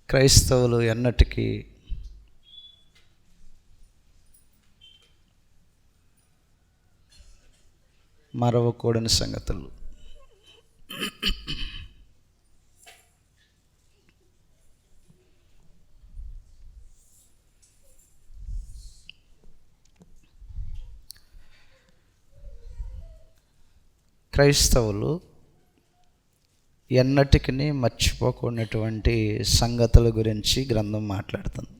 క్రైస్తవులు ఎన్నటికీ మరవకూడని సంగతులు. క్రైస్తవులు ఎన్నటికీ మర్చిపోకున్నటువంటి సంగతుల గురించి గ్రంథం మాట్లాడుతుంది.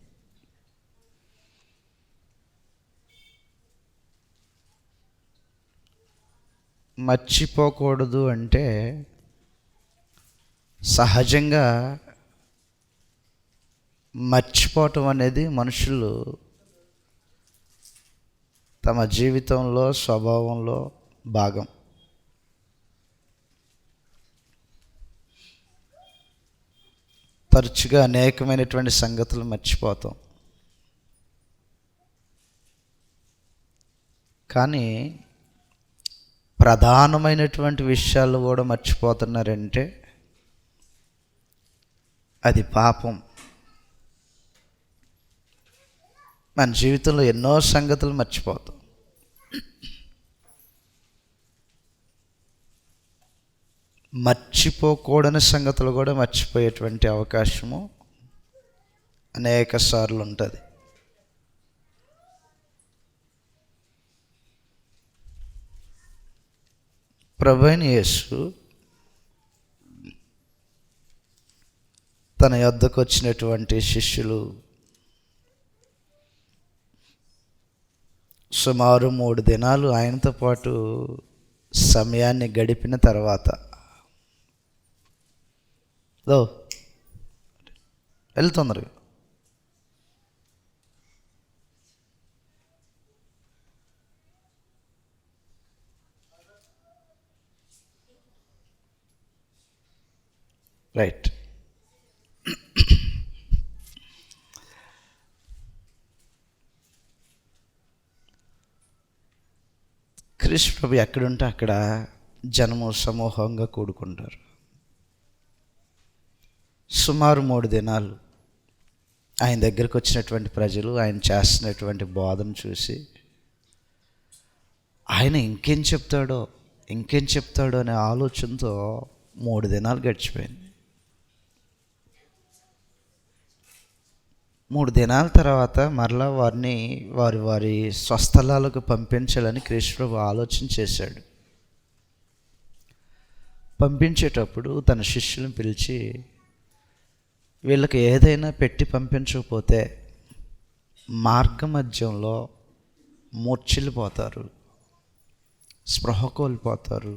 మర్చిపోకూడదు అంటే సహజంగా మర్చిపోవటం అనేది మనుషులు తమ జీవితంలో స్వభావంలో భాగం. తరచుగా అనేకమైనటువంటి సంగతులు మర్చిపోతాం. కానీ ప్రధానమైనటువంటి విషయాలు కూడా మర్చిపోతున్నారంటే అది పాపం. మన జీవితంలో ఎన్నో సంగతులు మర్చిపోతాం. మర్చిపోకూడని సంగతులు కూడా మర్చిపోయేటువంటి అవకాశము అనేక సార్లు ఉంటుంది. ప్రభువైన యేసు తన యొద్దకు వచ్చినటువంటి శిష్యులు సుమారు 3 దినాలు ఆయనతో పాటు సమయాన్ని గడిపిన తర్వాత వెళ్తున్నారు. రైట్. క్రీస్తు ప్రభు ఎక్కడుంటే అక్కడ జనము సమూహంగా కూడుకుంటారు. సుమారు 3 దినాలు ఆయన దగ్గరికి వచ్చినటువంటి ప్రజలు ఆయన చేస్తున్నటువంటి బోధన చూసి ఆయన ఇంకేం చెప్తాడో అనే ఆలోచనతో 3 దినాలు గడిచిపోయింది. 3 దినాల తర్వాత మరలా వారిని వారి స్వస్థలాలకు పంపించాలని క్రీస్తు ప్రభు ఆలోచన చేశాడు. పంపించేటప్పుడు తన శిష్యులను పిలిచి, వీళ్ళకి ఏదైనా పెట్టి పంపించకపోతే మార్గమధ్యంలో మూర్ఛిల్లిపోతారు, స్పృహ కోల్పోతారు,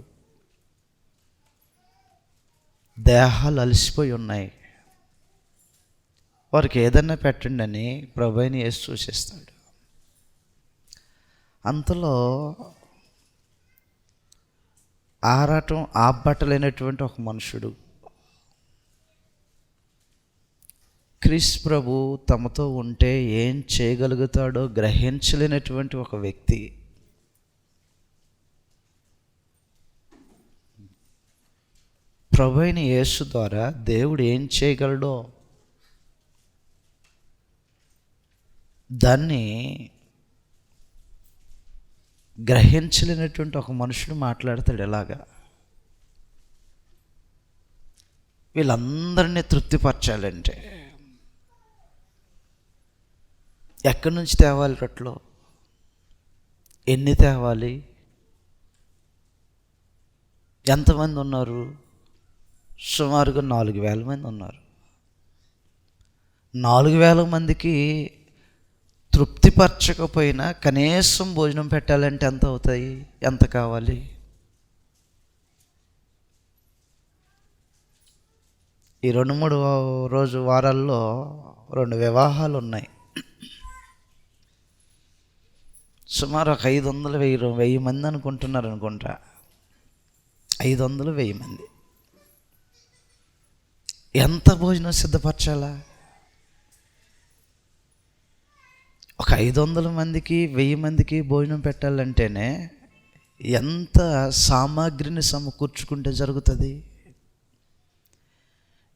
దేహాలు అలసిపోయి ఉన్నాయి, వారికి ఏదన్నా పెట్టండి అని ప్రభువుని యేసు సూచిస్తాడు. అంతలో ఆరాటం ఆబ్బట్టలేనటువంటి ఒక మనుషుడు, క్రీస్తు ప్రభు తమతో ఉంటే ఏం చేయగలుగుతాడో గ్రహించలేనటువంటి ఒక వ్యక్తి ప్రభువైన యేసు ద్వారా దేవుడు ఏం చేయగలడో దాన్ని గ్రహించలేనటువంటి ఒక మనుషుడు మాట్లాడతాడు. ఎలాగా వీళ్ళందరినీ తృప్తిపరచాలంటే ఎక్కడి నుంచి తేవాలి, రొట్టెలో ఎన్ని తేవాలి, ఎంతమంది ఉన్నారు? సుమారుగా 4,000 మంది ఉన్నారు. 4,000 మందికి తృప్తిపరచకపోయినా కనీసం భోజనం పెట్టాలంటే ఎంత అవుతాయి, ఎంత కావాలి? ఈ 2-3 వారాల్లో 2 వివాహాలు ఉన్నాయి. సుమారు ఒక 500-1000 మంది అనుకుంటా. 500-1000 మంది. ఎంత భోజనం సిద్ధపరచాలా? ఒక 500 మందికి 1000 మందికి భోజనం పెట్టాలంటేనే ఎంత సామాగ్రిని సమకూర్చుకుంటే జరుగుతుంది?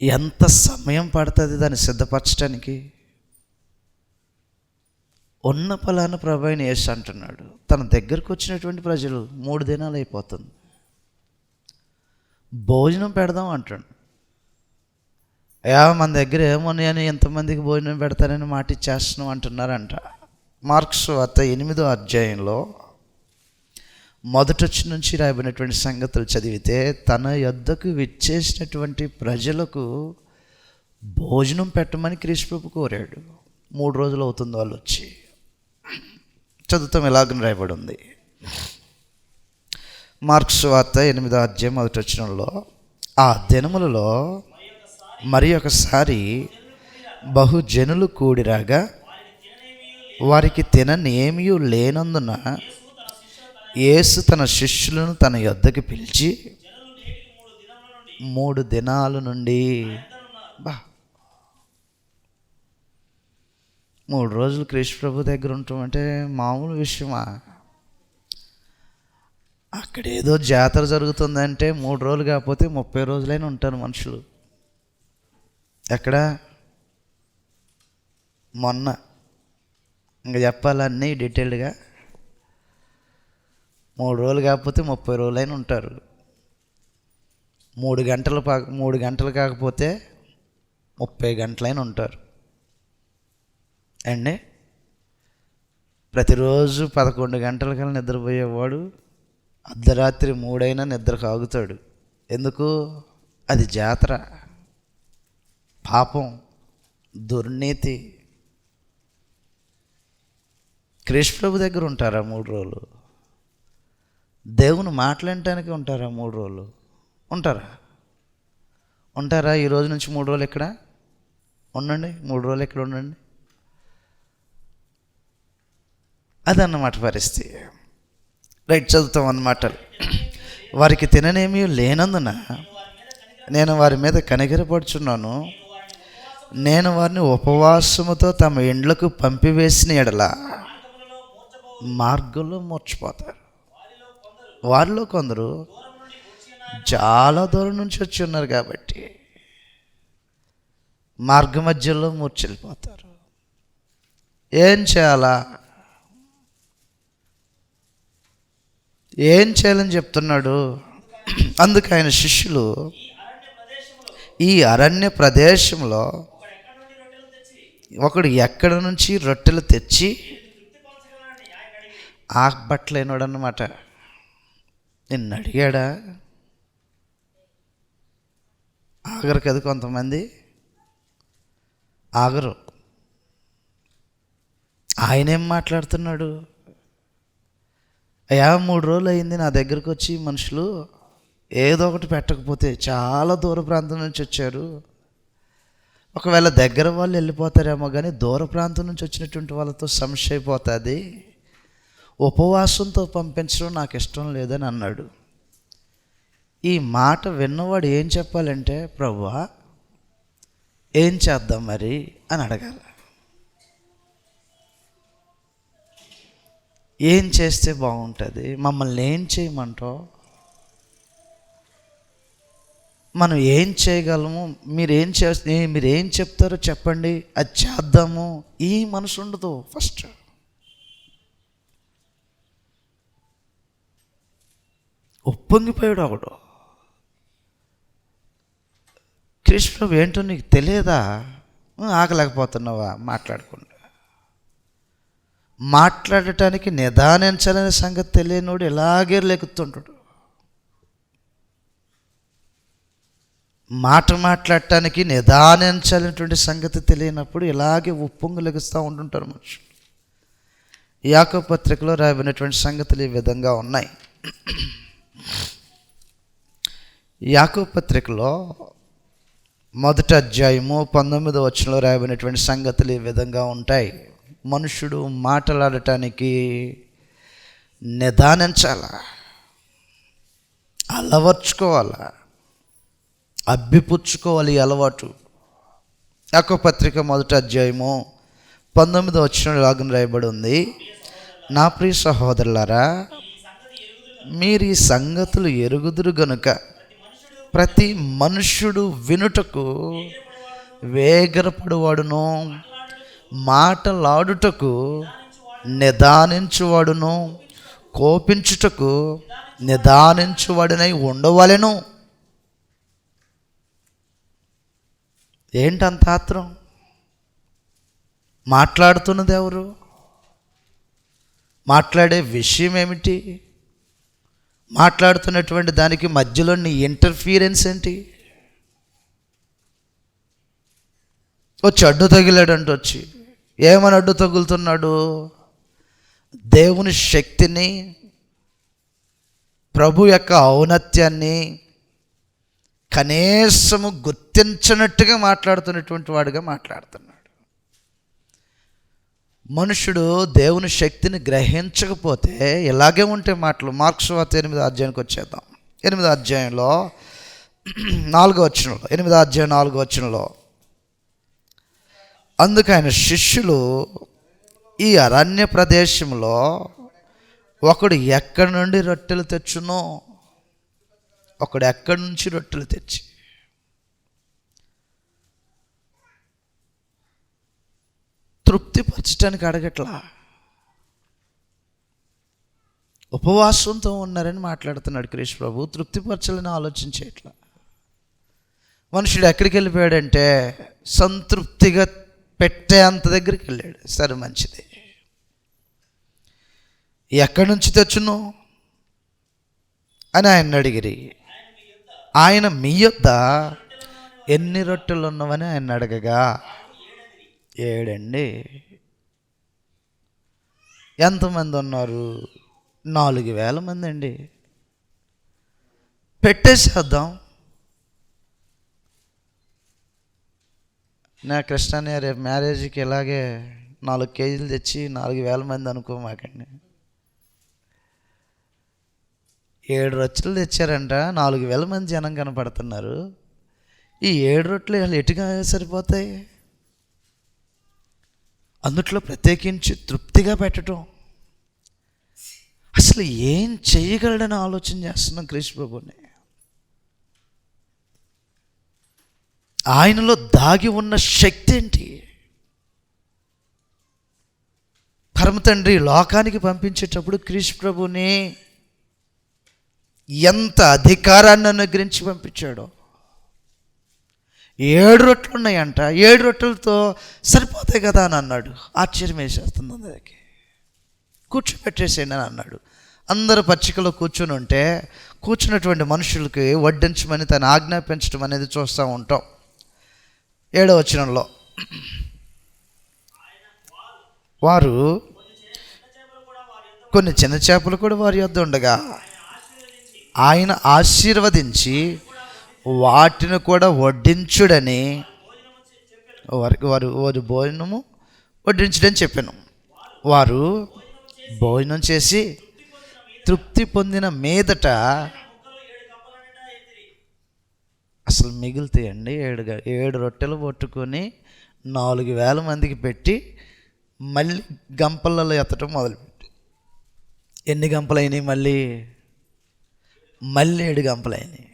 ఎంత సమయం పడుతుంది దాన్ని సిద్ధపరచడానికి? ఉన్న ఫలానా ప్రభు అయిన యేసు అంటున్నాడు, తన దగ్గరకు వచ్చినటువంటి ప్రజలు 3 దినాలు అయిపోతుంది, భోజనం పెడదాం అంటాడు. మన దగ్గర ఏమున్నాయని ఎంతమందికి భోజనం పెడతారని మాట ఇచ్చేస్తున్నాం అంటున్నారంట. మార్క్స్ వార్త 8వ అధ్యాయంలో మొదటి నుంచి రాయబడినటువంటి సంగతులు చదివితే, తన యొద్దకు విచ్చేసినటువంటి ప్రజలకు భోజనం పెట్టమని క్రీస్తు ప్రభు కోరాడు. 3 రోజులు అవుతుంది వాళ్ళు వచ్చి. చదువుతాం, ఎలాగని రాయబడి ఉంది. మార్క్స్ వార్త 8వ అధ్యాయం మొదటి వచనంలో, ఆ దినములలో మరి ఒకసారి బహుజనులు కూడిరాగా వారికి తిననేమీ లేనందున యేసు తన శిష్యులను తన యొద్దకు పిలిచి 3 దినాల నుండి 3 రోజులు క్రీస్తు ప్రభు దగ్గర ఉంటాం అంటే మామూలు విషయమా? అక్కడ ఏదో జాతర జరుగుతుందంటే 3 రోజులు కాకపోతే 30 రోజులైనా ఉంటారు మనుషులు. ఎక్కడ మొన్న ఇంకా చెప్పాలన్నీ డీటెయిల్డ్గా 3 రోజులు కాకపోతే 30 రోజులైనా ఉంటారు. 3 గంటలు కాకపోతే 30 గంటలైనా ఉంటారు అండి. ప్రతిరోజు 11 గంటలకల్లా నిద్రపోయేవాడు అర్ధరాత్రి 3 అయినా నిద్ర కాగుతాడు. ఎందుకు? అది జాతర, పాపం, దుర్నీతి. క్రీస్తు ప్రభు దగ్గర ఉంటారా 3 రోజులు? దేవుని మాట్లాడటానికి ఉంటారా 3 రోజులు? ఉంటారా? ఈ రోజు నుంచి 3 రోజులు ఇక్కడ ఉండండి, 3 రోజులు ఇక్కడ ఉండండి. అదన్నమాట పరిస్థితి. రైట్, చదువుతాం అన్నమాట. వారికి తిననేమీ లేనందున నేను వారి మీద కనికరపడుచున్నాను. నేను వారిని ఉపవాసముతో తమ ఇండ్లకు పంపివేసిన ఎడల మార్గంలో మూర్చిపోతారు. వారిలో కొందరు చాలా దూరం నుంచి వచ్చి ఉన్నారు కాబట్టి మార్గ మధ్యలో మూర్చెళ్ళిపోతారు. ఏం చేయాలని చెప్తున్నాడు. అందుకు ఆయన శిష్యులు ఈ అరణ్య ప్రదేశంలో ఒకడు ఎక్కడ నుంచి రొట్టెలు తెచ్చి ఆగబట్టలేనాడు అన్నమాట. నిన్ను అడిగాడా? ఆగరు కదా, కొంతమంది ఆగరు. ఆయనేం మాట్లాడుతున్నాడు? అయ్యా 3 రోజులు అయింది నా దగ్గరకు వచ్చి మనుషులు ఏదో ఒకటి పెట్టకపోతే, చాలా దూర ప్రాంతం నుంచి వచ్చారు. ఒకవేళ దగ్గర వాళ్ళు వెళ్ళిపోతారేమో కానీ దూర ప్రాంతం నుంచి వచ్చినటువంటి వాళ్ళతో సమస్య అయిపోతుంది. ఉపవాసంతో పంపించడం నాకు ఇష్టం లేదని అన్నాడు. ఈ మాట విన్నవాడు ఏం చెప్పాలంటే, ప్రభువా ఏం చేద్దాం మరి అని అడగాలి. ఏం చేస్తే బాగుంటుంది? మమ్మల్ని ఏం చేయమంటావు? మనం ఏం చేయగలము? మీరేం చెప్తారో చెప్పండి, అది చేద్దాము. ఈ మనసు ఉండదు. ఫస్ట్ ఉప్పొంగిపోయాడు ఒకడు. కృష్ణ ఏంటో నీకు తెలియదా? ఆగలేకపోతున్నావా? మాట్లాడటానికి నిదానించాలనే సంగతి తెలియనోడు ఇలాగే లెక్కుతుంటాడు. మాట్లాడటానికి నిదానించాలనేటువంటి సంగతి తెలియనప్పుడు ఇలాగే ఉప్పొంగు లెగుస్తూ ఉంటుంటారు మనుషులు. యాకోబు పత్రికలో రాయబడినటువంటి సంగతులు ఈ విధంగా ఉన్నాయి. యాకోబు పత్రికలో 1వ అధ్యాయము 19వ వచనంలో రాయబడినటువంటి సంగతులు ఈ విధంగా ఉంటాయి. మనుషుడు మాట్లాడటానికి నిదానించాలా, అలవర్చుకోవాలా, అబ్బిపుచ్చుకోవాలి ఈ అలవాటు. యాకోబు పత్రిక 1వ అధ్యాయము 19వ వచనంలో లాగా రాయబడి ఉంది, నా ప్రియ సహోదరులారా, మీరు ఈ సంగతులు ఎరుగుదురు గనుక ప్రతి మనుష్యుడు వినుటకు వేగరపడువాడును, మాటలాడుటకు నిదానించువాడును, కోపించుటకు నిదానించువాడునై ఉండవలెను. ఏంటంత ఆత్రం? మాట్లాడుతున్నది ఎవరు? మాట్లాడే విషయం ఏమిటి? మాట్లాడుతున్నటువంటి దానికి మధ్యలో నీ ఇంటర్ఫీరెన్స్ ఏంటి? వచ్చి అడ్డు తగిలాడంటూ వచ్చి ఏమని అడ్డు తగులుతున్నాడు? దేవుని శక్తిని, ప్రభు యొక్క ఔన్నత్యాన్ని కనీసము గుర్తించినట్టుగా మాట్లాడుతున్నటువంటి వాడుగా మాట్లాడుతున్నాడు. మనుషుడు దేవుని శక్తిని గ్రహించకపోతే ఇలాగే ఉంటే మాటలు. మార్క్స్ వార్త 8వ అధ్యాయానికి వచ్చేద్దాం. 8వ అధ్యాయంలో 4వ వచనంలో, 8వ అధ్యాయం 4వ వచనంలో, అందుకు ఆయన శిష్యులు ఈ అరణ్య ప్రదేశంలో ఒకడు ఎక్కడి నుండి రొట్టెలు తెచ్చునో, ఒకడు ఎక్కడి నుంచి రొట్టెలు తెచ్చి తృప్తిపరచడానికి అడగట్లా, ఉపవాసంతో ఉన్నారని మాట్లాడుతున్నాడు క్రీస్తు ప్రభు. తృప్తిపరచాలని ఆలోచించేట్లా. మనుషుడు ఎక్కడికి వెళ్ళిపోయాడంటే సంతృప్తిగా పెట్టే అంత దగ్గరికి వెళ్ళాడు. సరే, మంచిది. ఎక్కడి నుంచి తెచ్చును అని ఆయన అడిగిరి. ఆయన మీ యొద్ద ఎన్ని రొట్టెలు ఉన్నవని ఆయన అడగగా 7 అండి. ఎంతమంది ఉన్నారు? 4,000 మంది అండి. పెట్టేసేద్దాం. నా కృష్ణాన్ని రేపు మ్యారేజ్కి ఇలాగే 4 కేజీలు తెచ్చి 4,000 మంది అనుకోమాకండి. 7 రొట్టెలు తెచ్చారంట, 4,000 మంది జనం కనపడుతున్నారు. ఈ 7 రొట్టెలు వాళ్ళు ఎటుగా సరిపోతాయి? అందుట్లో ప్రత్యేకించి తృప్తిగా పెట్టడం. అసలు ఏం చేయగలడని ఆలోచన చేస్తున్నాం క్రీస్తు ప్రభుని. ఆయనలో దాగి ఉన్న శక్తి ఏంటి? పరమ తండ్రి లోకానికి పంపించేటప్పుడు క్రీస్తు ప్రభుని ఎంత అధికారాన్ని అనుగ్రహించి పంపించాడో. 7 రొట్టెలు ఉన్నాయంట, 7 రొట్టెలతో సరిపోతాయి కదా అని అన్నాడు. ఆశ్చర్యం వేసేస్తుంది అందరికి. కూర్చోపెట్టేసేయండి అని అన్నాడు. అందరూ పచ్చికలో కూర్చొని ఉంటే కూర్చున్నటువంటి మనుషులకి వడ్డించమని తను ఆజ్ఞాపించడం అనేది చూస్తూ ఉంటాం. 7వ వచనంలో, వారు కొన్ని చిన్న చేపలు కూడా వారి యొద్ద ఉండగా ఆయన ఆశీర్వదించి వాటిని కూడా వడ్డించుడని వారు భోజనము వడ్డించుడని చెప్పాను. వారు భోజనం చేసి తృప్తి పొందిన మీదట అసలు మిగులుతాయండి. 7 రొట్టెలు పట్టుకొని 4,000 మందికి పెట్టి మళ్ళీ గంపలలో ఎత్తడం మొదలుపెట్టి ఎన్ని గంపలైనాయి? మళ్ళీ 7 గంపలైనాయి.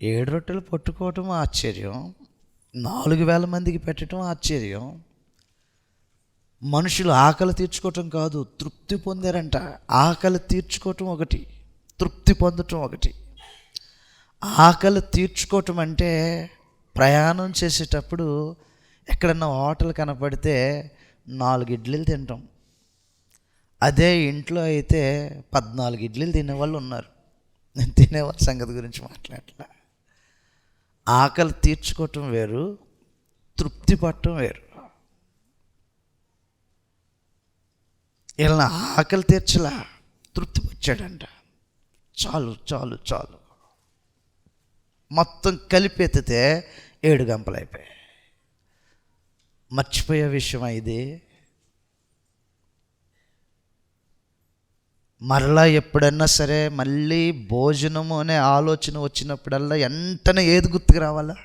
7 రొట్టెలు పట్టుకోవటం ఆశ్చర్యం, 4,000 మందికి పెట్టడం ఆశ్చర్యం. మనుషులు ఆకలి తీర్చుకోవటం కాదు, తృప్తి పొందారంట. ఆకలి తీర్చుకోవటం ఒకటి, తృప్తి పొందటం ఒకటి. ఆకలి తీర్చుకోవటం అంటే ప్రయాణం చేసేటప్పుడు ఎక్కడన్నా హోటల్ కనపడితే 4 ఇడ్లీలు తింటాం. అదే ఇంట్లో అయితే 14 ఇడ్లీలు తినేవాళ్ళు ఉన్నారు. నేను తినేవాళ్ళ సంగతి గురించి మాట్లాడలే. ఆకలి తీర్చుకోవటం వేరు, తృప్తి పట్టడం వేరు. ఇలా ఆకలి తీర్చలా, తృప్తి వచ్చాడంట. చాలు చాలు చాలు మొత్తం కలిపెత్తితే 7 గంపలు అయిపోయాయి. మర్చిపోయే విషయం ఇది. మరలా ఎప్పుడన్నా సరే మళ్ళీ భోజనము అనే ఆలోచన వచ్చినప్పుడల్లా వెంటనే ఏది గుర్తుకు రావాలా?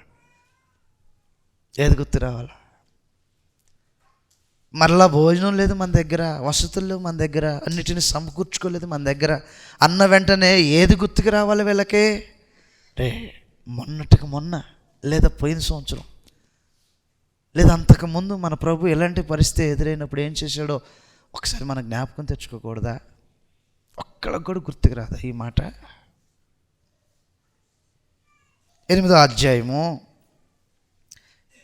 మరలా భోజనం లేదు మన దగ్గర, వసతులు లేవు మన దగ్గర, అన్నిటిని సమకూర్చుకోలేదు మన దగ్గర అన్న వెంటనే ఏది గుర్తుకు రావాలి వీళ్ళకి? రే, మొన్నటికి మొన్న లేదా పోయిన సంవత్సరం లేదా అంతకుముందు మన ప్రభు ఎలాంటి పరిస్థితి ఎదురైనప్పుడు ఏం చేశాడో ఒకసారి మన జ్ఞాపకం తెచ్చుకోకూడదా? ఒక్కళ్ళకు కూడా గుర్తుకు రాదా ఈ మాట? 8వ అధ్యాయము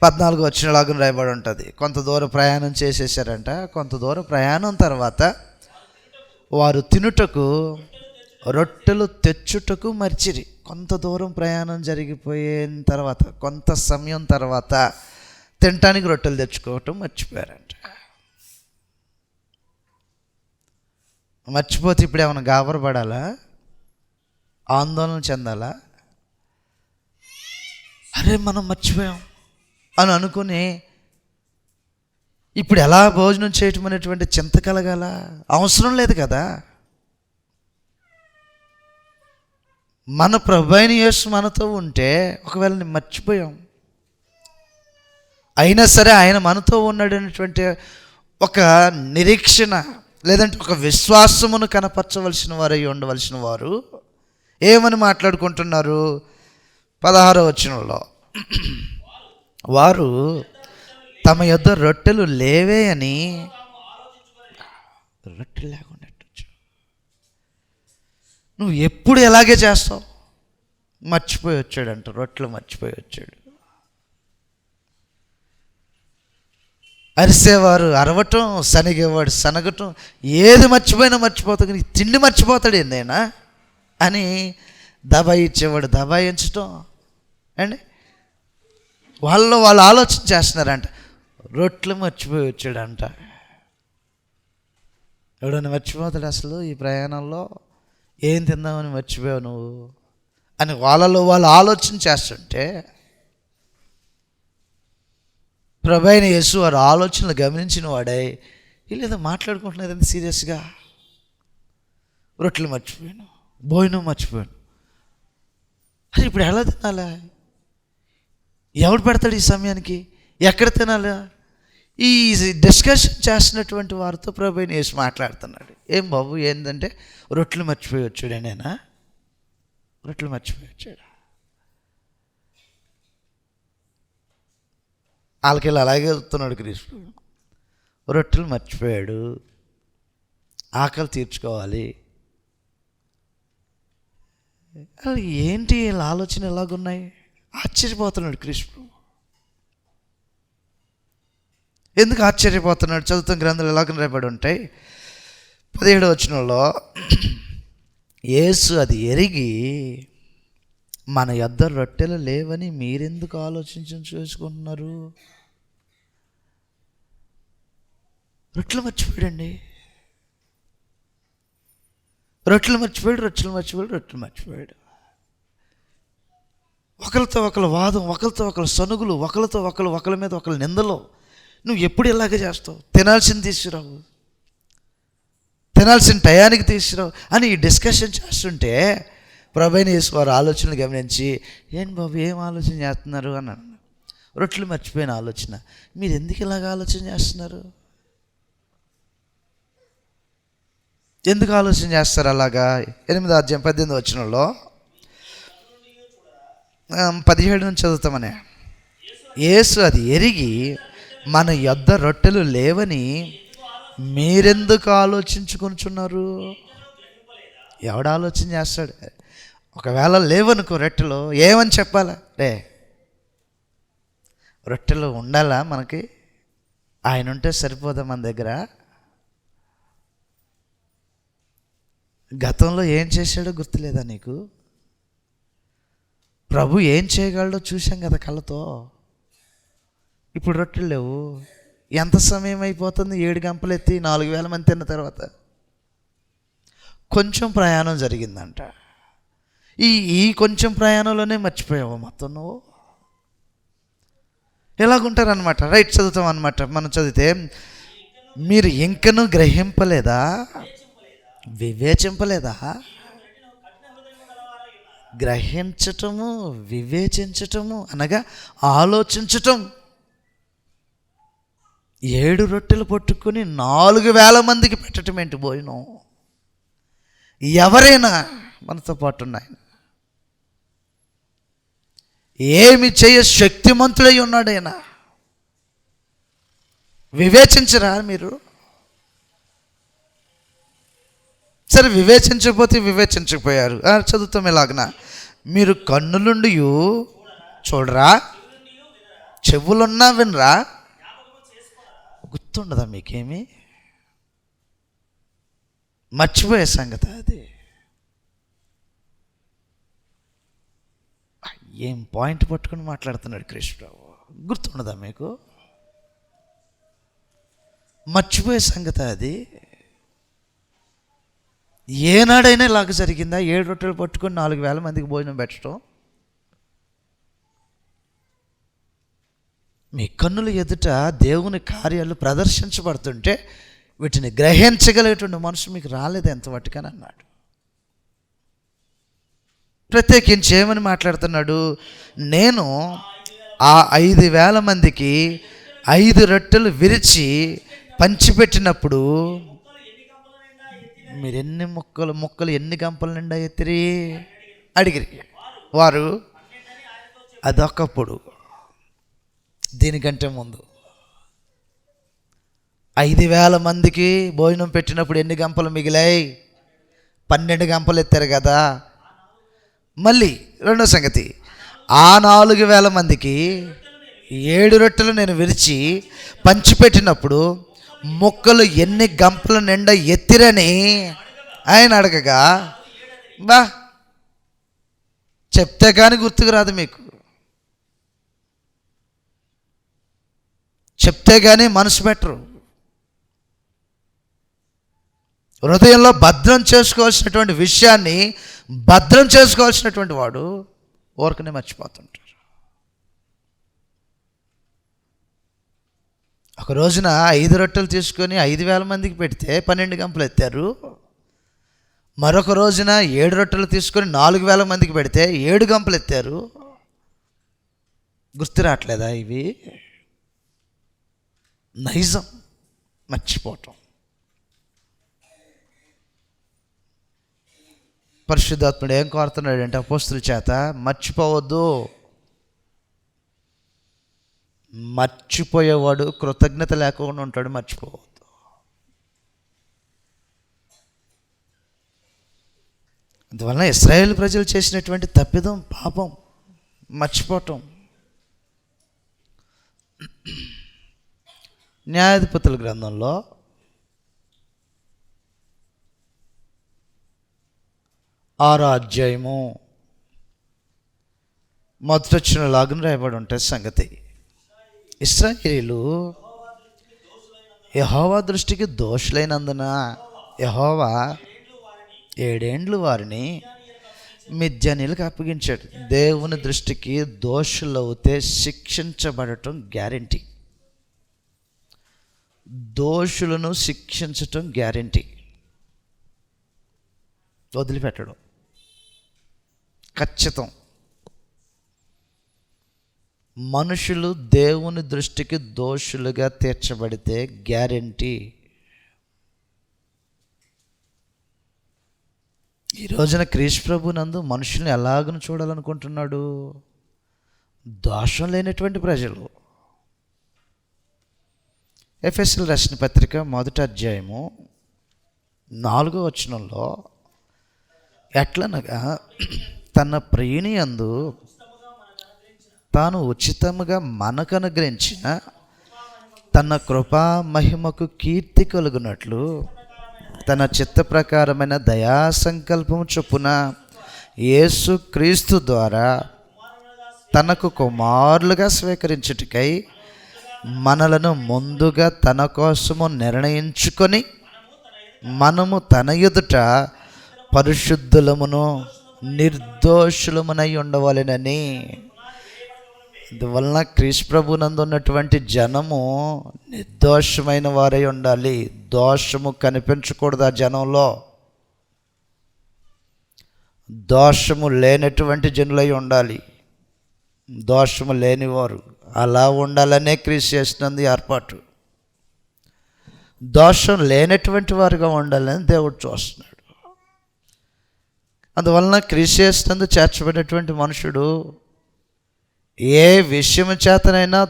14వ వచనంలాగా రాయబడి ఉంటుంది. కొంత దూరం ప్రయాణం చేసేసారంట. కొంత దూరం ప్రయాణం తర్వాత వారు తినుటకు రొట్టెలు తెచ్చుటకు మర్చిరి. కొంత దూరం ప్రయాణం జరిగిపోయిన తర్వాత, కొంత సమయం తర్వాత తినటానికి రొట్టెలు తెచ్చుకోవటం మర్చిపోయారంట. మర్చిపోతే ఇప్పుడు ఏమైనా గాబరపడాలా? ఆందోళన చెందాలా? అరే మనం మర్చిపోయాం అని అనుకుని ఇప్పుడు ఎలా భోజనం చేయటం అనేటువంటి చింత కలగాల? అవసరం లేదు కదా. మన ప్రభువైన యేసు మనతో ఉంటే ఒకవేళ నేను మర్చిపోయాం, అయినా సరే ఆయన మనతో ఉన్నాడు అనేటువంటి ఒక నిరీక్షణ లేదంటే ఒక విశ్వాసమును కనపరచవలసిన వారు అయి ఉండవలసిన వారు ఏమని మాట్లాడుకుంటున్నారు? 16వ వచనంలో వారు తమ యొద్ద రొట్టెలు లేవే అని, రొట్టెలు లేకుండా నువ్వు ఎప్పుడు ఎలాగే చేస్తావు? మర్చిపోయి వచ్చాడంట, రొట్టెలు మర్చిపోయి వచ్చాడు. అరిసేవారు అరవటం, సనిగేవాడు సనగటం, ఏది మర్చిపోయినా మర్చిపోతాడు, కానీ తిండి మర్చిపోతాడు ఏందైనా అని దబాయించేవాడు దబాయించటం అండి. వాళ్ళు ఆలోచన చేస్తున్నారంట, రొట్టెలు మర్చిపోయి వచ్చాడంట. ఎవడన్నా మర్చిపోతాడు అసలు ఈ ప్రయాణంలో? ఏం తిందామని మర్చిపోయావు నువ్వు అని వాళ్ళలో వాళ్ళు ఆలోచన చేస్తుంటే ప్రభువైన యేసు వారు ఆలోచనలు గమనించిన వాడై వీళ్ళేదో మాట్లాడుకుంటున్నారు సీరియస్గా. రొట్టెలు మర్చిపోయాను, భోజనం మర్చిపోయాను, అరే ఇప్పుడు ఎలా తినాలా? ఎవడు పెడతాడు ఈ సమయానికి? ఎక్కడ తినాలా? ఈ డిస్కషన్ చేస్తున్నటువంటి వారితో ప్రభువైన యేసు మాట్లాడుతున్నాడు. ఏం బాబు ఏంటంటే రొట్టెలు మర్చిపోయి వచ్చాడు. నేనా రొట్టెలు మర్చిపోయి వచ్చాడు? వాళ్ళకెళ్ళి అలాగే చెప్తున్నాడు క్రీస్తు. రొట్టెలు మర్చిపోయాడు, ఆకలి తీర్చుకోవాలి. ఏంటి వీళ్ళ ఆలోచన ఎలాగున్నాయి? ఆశ్చర్యపోతున్నాడు క్రీస్తు. ఎందుకు ఆశ్చర్యపోతున్నాడు? చదువుతున్న గ్రంథాలు ఎలాగ రాయబడి ఉంటాయి. 17వ వచనంలో యేసు అది ఎరిగి మన యొద్ద రొట్టెలు లేవని మీరెందుకు ఆలోచించి చేసుకుంటున్నారు? రొట్టెలు మర్చిపోయాడండి. రొట్టెలు మర్చిపోయాడు. ఒకరితో ఒకరు వాదం, ఒకరితో ఒకరు సనుగులు, ఒకరితో ఒకరి మీద ఒకరు నిందలు. నువ్వు ఎప్పుడు ఇలాగే చేస్తావు? తినాల్సింది తీసుకురావు, తినాల్సిన టయానికి తీసుకురావు అని ఈ డిస్కషన్ చేస్తుంటే ప్రభువైన యేసు వారు ఆలోచనలు గమనించి, ఏం బాబు ఏం ఆలోచన చేస్తున్నారు అని అన్నాడు. రొట్టెలు మర్చిపోయిన ఆలోచన. మీరు ఎందుకు ఇలాగ ఆలోచన చేస్తున్నారు? ఎందుకు ఆలోచన చేస్తారు అలాగా? 8వ అధ్యాయం 18వ వచనంలో 17 నుంచి చదువుతామనే. యేసు అది ఎరిగి మన యొద్ద రొట్టెలు లేవని మీరెందుకు ఆలోచించుకుంటున్నారు? ఎవడు ఆలోచన చేస్తాడు? ఒకవేళ లేవనుకో రొట్టెలు, ఏమని చెప్పాలా? రొట్టెలు ఉండాలా మనకి? ఆయన ఉంటే సరిపోదా మన దగ్గర? గతంలో ఏం చేశాడో గుర్తులేదా నీకు? ప్రభు ఏం చేయగలడో చూసాం కదా కళ్ళతో. ఇప్పుడు రొట్టెలు లేవు. ఎంత సమయం అయిపోతుంది? 7 గంపలు ఎత్తి 4000 మంది తిన్న తర్వాత కొంచెం ప్రయాణం జరిగిందంట. ఈ కొంచెం ప్రయాణంలోనే మర్చిపోయావు మొత్తం నువ్వు. ఎలాగుంటారనమాట. రైట్, చదువుతాం అనమాట. మనం చదివితే, మీరు ఇంకనూ గ్రహింపలేదా, వివేచింపలేదా? గ్రహించటము, వివేచించటము అనగా ఆలోచించటం. 7 రొట్టెలు పట్టుకొని 4,000 మందికి పెట్టడం ఏంటి భోజనం? ఎవరైనా మనతో పాటు ఉన్నాయి, ఏమి చేయ శక్తిమంతుడై ఉన్నాడైనా. వివేచించరా మీరు? సరే, వివేచించకపోతే వివేచించకపోయారు. చదువుతాం ఇలాగన, మీరు కన్నులుండి చూడరా, చెవులున్నా వినరా, గుర్తుండదా మీకేమి? మర్చిపోయే సంగతి అది. ఏం పాయింట్ పట్టుకుని మాట్లాడుతున్నాడు కృష్ణరావు, గుర్తుండదా మీకు? మర్చిపోయే సంగతి అది. ఏనాడైనా ఇలాగ జరిగిందా? 7 రొట్టెలు పట్టుకొని 4,000 మందికి భోజనం పెట్టడం. మీ కన్నుల ఎదుట దేవుని కార్యాలు ప్రదర్శించబడుతుంటే వీటిని గ్రహించగలిగేటువంటి మనసు మీకు రాలేదు ఎంతవట్టుకని అన్నాడు. ప్రత్యేకించి ఏమని మాట్లాడుతున్నాడు? నేను ఆ 5,000 మందికి 5 రొట్టెలు విరిచి పంచిపెట్టినప్పుడు మీరు ఎన్ని ముక్కలు ఎన్ని గంపల నిండా ఎత్తిరి అడిగిరి. వారు అదొకప్పుడు, దీనికంటే ముందు 5,000 మందికి భోజనం పెట్టినప్పుడు ఎన్ని గంపలు మిగిలాయి? 12 గంపలు ఎత్తారు కదా. మళ్ళీ రెండో సంగతి, ఆ 4,000 మందికి 7 రొట్టెలు నేను విరిచి పంచిపెట్టినప్పుడు ముక్కలు ఎన్ని గంపల నిండా ఎత్తిరని ఆయన అడగగా, బా చెప్తే కానీ గుర్తుకు రాదు మీకు, చెప్తే కానీ మనసు పెట్టరు. హృదయంలో భద్రం చేసుకోవాల్సినటువంటి విషయాన్ని భద్రం చేసుకోవాల్సినటువంటి వాడు ఊరకనే మర్చిపోతుంటారు. ఒక రోజున 5 రొట్టెలు తీసుకొని 5,000 మందికి పెడితే 12 గంపలు ఎత్తారు. మరొక రోజున 7 రొట్టెలు తీసుకొని 4,000 మందికి పెడితే 7 గంపలు ఎత్తారు. గుర్తు రావట్లేదా ఇవి? నైజం, మర్చిపోవటం. పరిశుద్ధాత్ముడు ఏం కోరుతున్నాడంటే అపోస్తుల చేత, మర్చిపోవద్దు. మర్చిపోయేవాడు కృతజ్ఞత లేకుండా ఉంటాడు. మర్చిపోవద్దు. అందువలన ఇశ్రాయేలు ప్రజలు చేసినటువంటి తప్పిదం, పాపం, మర్చిపోవటం. న్యాయాధిపతుల గ్రంథంలో 6వ అధ్యాయము మొదటి వచ్చిన లాగున రాయబడి ఉంటుంది సంగతి. ఇశ్రాయేలీయులు యెహోవా దృష్టికి దోషులైనందున యెహోవా 7 ఏండ్లు వారిని మిద్యానీయులకు అప్పగించాడు. దేవుని దృష్టికి దోషులవుతే శిక్షించబడటం గ్యారెంటీ. దోషులను శిక్షించటం గ్యారెంటీ. వదిలిపెట్టడం ఖచ్చితం. మనుషులు దేవుని దృష్టికి దోషులుగా తీర్చబడితే గ్యారెంటీ. ఈ రోజున క్రీస్తు ప్రభు నందు మనుషుల్ని ఎలాగను చూడాలనుకుంటున్నాడు? దోషం లేనటువంటి ప్రజలు. ఎఫెసీయులకు రాసిన పత్రిక 1వ అధ్యాయము 4వ వచనంలో, ఎట్లనగా తన ప్రియుని యందు తాను ఉచితముగా మనకు అనుగ్రహించిన తన కృపా మహిమకు కీర్తి కలుగునట్లు తన చిత్త ప్రకారమైన దయా సంకల్పం చొప్పున యేసు క్రీస్తు ద్వారా తనకు కుమారులుగా స్వీకరించుటకై మనలను ముందుగా తన కోసము నిర్ణయించుకొని మనము తన ఎదుట పరిశుద్ధులమును నిర్దోషులమునై ఉండవలెనని. అందువలన క్రీస్తు ప్రభునందు ఉన్నటువంటి జనము నిర్దోషమైన వారై ఉండాలి. దోషము కనిపించకూడదు ఆ జనంలో. దోషము లేనటువంటి జనులై ఉండాలి. దోషము లేనివారు అలా ఉండాలనే క్రీస్తు చేసినందు ఏర్పాటు. దోషం లేనటువంటి వారుగా ఉండాలని దేవుడు చూస్తున్నాడు. అందువలన క్రీస్తు చేర్చబడినటువంటి మనుషుడు ఏ విషయము చేతనైనా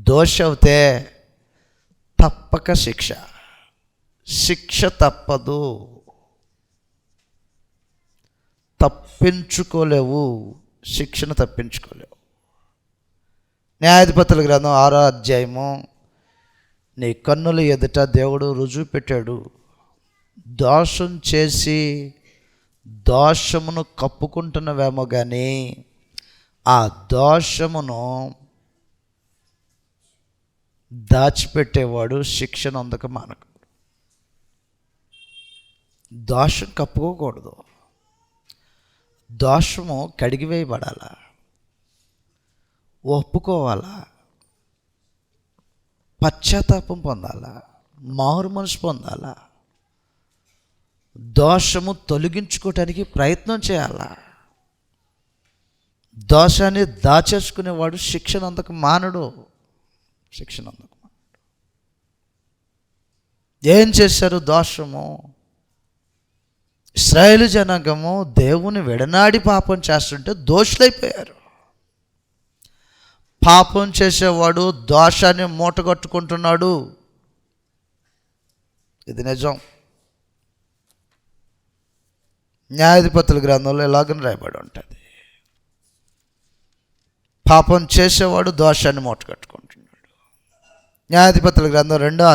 దోష అవుతే తప్పక శిక్ష తప్పదు, తప్పించుకోలేవు, శిక్షను తప్పించుకోలేవు. న్యాయాధిపతుల గ్రంథం 6వ అధ్యాయము, నీ కన్నుల ఎదుట దేవుడు రుజువు పెట్టాడు. దోషం చేసి దోషమును కప్పుకుంటున్నవేమో కానీ ఆ దోషమును దాచిపెట్టేవాడు శిక్షను అందక మానకు. దోషం కప్పుకోకూడదు, దోషము కడిగివేయబడాలా, ఒప్పుకోవాలా, పశ్చాత్తాపం పొందాలా, మారు మనసు పొందాలా, దోషము తొలగించుకోవటానికి ప్రయత్నం చేయాలా. దోషాన్ని దాచేసుకునేవాడు శిక్షణ అందక మానడు. ఏం చేశారు? దోషము. ఇశ్రాయేలు జనాంగము దేవుని విడనాడి పాపం చేస్తుంటే దోషులైపోయారు. పాపం చేసేవాడు దోషాన్ని మూటగట్టుకుంటున్నాడు. ఇది నిజం. న్యాయాధిపతుల గ్రంథంలో ఎలాగని రాయబడి ఉంటుంది, పాపం చేసేవాడు దోషాన్ని మూటగట్టుకుంటున్నాడు. న్యాయాధిపతుల గ్రంథం 2వ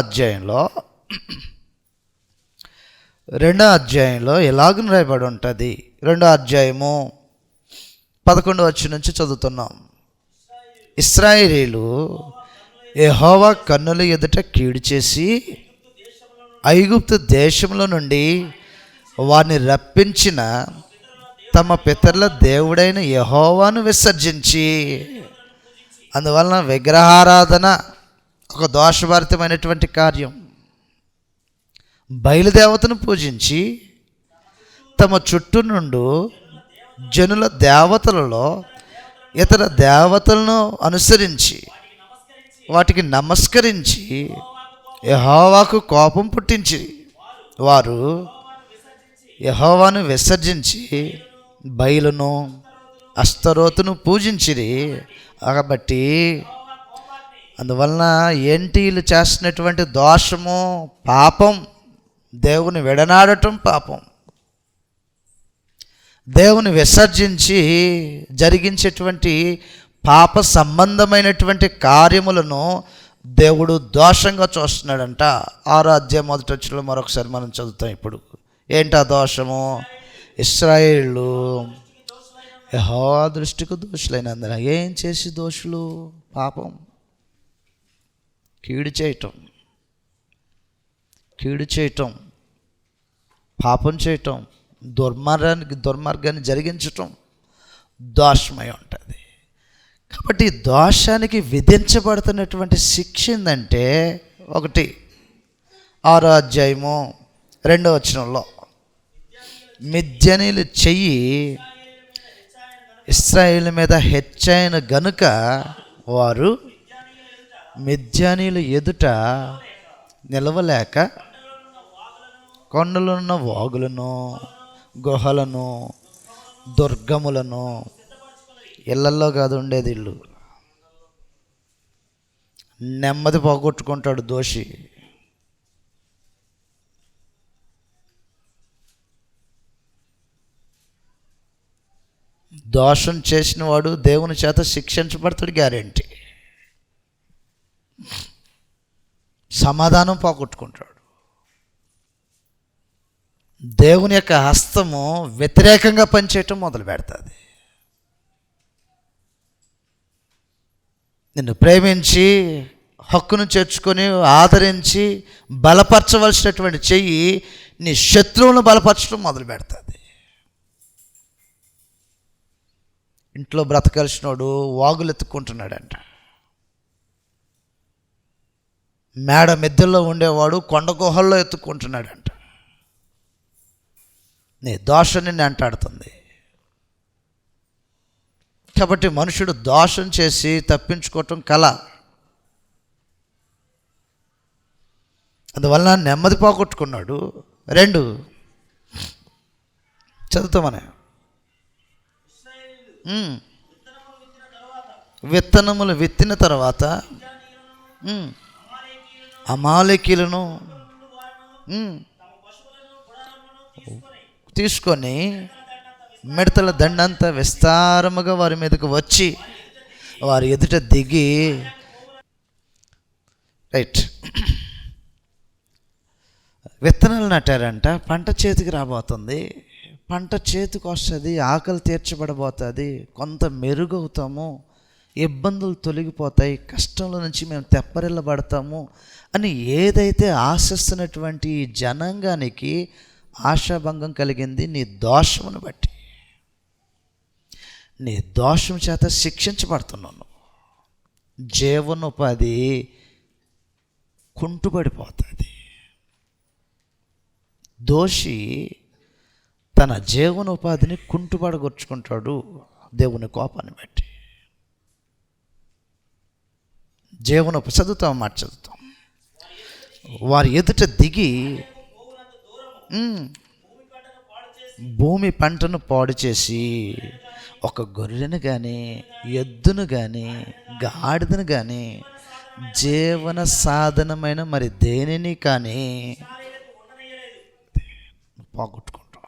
అధ్యాయంలో ఎలాగని రాయబడి ఉంటుంది. 2వ అధ్యాయము 11వ వచనం నుంచి చదువుతున్నాం. ఇశ్రాయేలీయులు యెహోవా కన్నుల ఎదుట కీడు చేసి ఐగుప్తు దేశంలో నుండి వారిని రప్పించిన తమ పితరుల దేవుడైన యెహోవాను విసర్జించి, అందువలన విగ్రహారాధన ఒక దోషభరితమైనటువంటి కార్యం, బయలుదేవతను పూజించి తమ చుట్టూ నుండి జనుల దేవతలలో ఇతర దేవతలను అనుసరించి వాటికి నమస్కరించి యెహోవాకు కోపం పుట్టించి వారు యెహోవాను విసర్జించి బయలును అస్తరోతును పూజించిరి. కాబట్టి అందువలన ఏంటి వీళ్ళు చేస్తున్నటువంటి దోషము? పాపం. దేవుని విడనాడటం పాపం. దేవుని విసర్జించి జరిగించేటువంటి పాప సంబంధమైనటువంటి కార్యములను దేవుడు దోషంగా చూస్తున్నాడంట. 6వ అధ్యాయం 1వ వచనంలో మరొకసారి మనం చదువుతాం. ఇప్పుడు ఏంటా దోషము? ఇశ్రాయేలు యెహోవా దృష్టికి దోషులైనందున. ఏం చేసి దోషులు? పాపం, కీడు చేయటం, పాపం చేయటం, దుర్మార్గాన్ని జరిగించటం దోషమై ఉంటుంది. కాబట్టి దోషానికి విధించబడుతున్నటువంటి శిక్ష ఏంటంటే, 6వ అధ్యాయము 2వ వచనంలో, మిద్యానీయుల చెయ్యి ఇశ్రాయేలు మీద హెచ్చైన గనుక వారు మిద్యానీయుల ఎదుట నిలవలేక కొండలున్న వాగులను, గుహలను, దుర్గములను, ఇళ్లల్లో కాదు ఉండేది ఇల్లు, నెమ్మది పోగొట్టుకుంటాడు దోషి. దోషం చేసిన వాడు దేవుని చేత శిక్షించబడతాడు, గ్యారెంటీ. సమాధానం పోగొట్టుకుంటాడు. దేవుని యొక్క హస్తము వ్యతిరేకంగా పనిచేయటం మొదలు పెడుతుంది. నిన్ను ప్రేమించి హక్కును చేర్చుకొని ఆదరించి బలపరచవలసినటువంటి చెయ్యి నీ శత్రువులను బలపరచడం మొదలు పెడుతుంది. ఇంట్లో బ్రతకాల్సినోడు వాగులు ఎత్తుక్కుంటున్నాడంట, మేడ మిద్దెల్లో ఉండేవాడు కొండ గుహల్లో ఎత్తుక్కుంటున్నాడంట. నీ దోషం నిన్ను అంటాడుతుంది. కాబట్టి మనుషుడు దోషం చేసి తప్పించుకోవటం కళ. అందువల్ల నెమ్మది పోగొట్టుకున్నాడు. 2 చదువుతామనే, విత్తనములు విత్తిన తర్వాత అమాలేకీలను తీసుకొని మిడతల దండంతా విస్తారముగా వారి మీదకు వచ్చి వారి ఎదుట దిగి, రైట్, విత్తనాలు నాటారంట. పంట చేతికి రాబోతుంది, పంట చేతికి వస్తుంది, ఆకలి తీర్చబడబోతుంది, కొంత మెరుగవుతాము, ఇబ్బందులు తొలగిపోతాయి, కష్టంలో నుంచి మేము తెప్పరిల్లబడతాము అని ఏదైతే ఆశిస్తున్నటువంటి ఈ జనాంగానికి ఆశాభంగం కలిగింది. నీ దోషమును బట్టి, నీ దోషం చేత శిక్షించబడుతున్నాను. జీవనోపాధి కుంటుపడిపోతుంది. దోషి తన జీవనోపాధిని కుంటుపడగొచ్చుకుంటాడు దేవుని కోపాన్ని బట్టి. చదువుతాం, మాట చదువుతాం. వారి ఎదుట దిగి భూమి పంటను పాడు చేసి ఒక గొర్రెను కానీ, ఎద్దును కానీ, గాడిదను కానీ, జీవన సాధనమైన మరి దేనిని కానీ పోగొట్టుకుంటాం.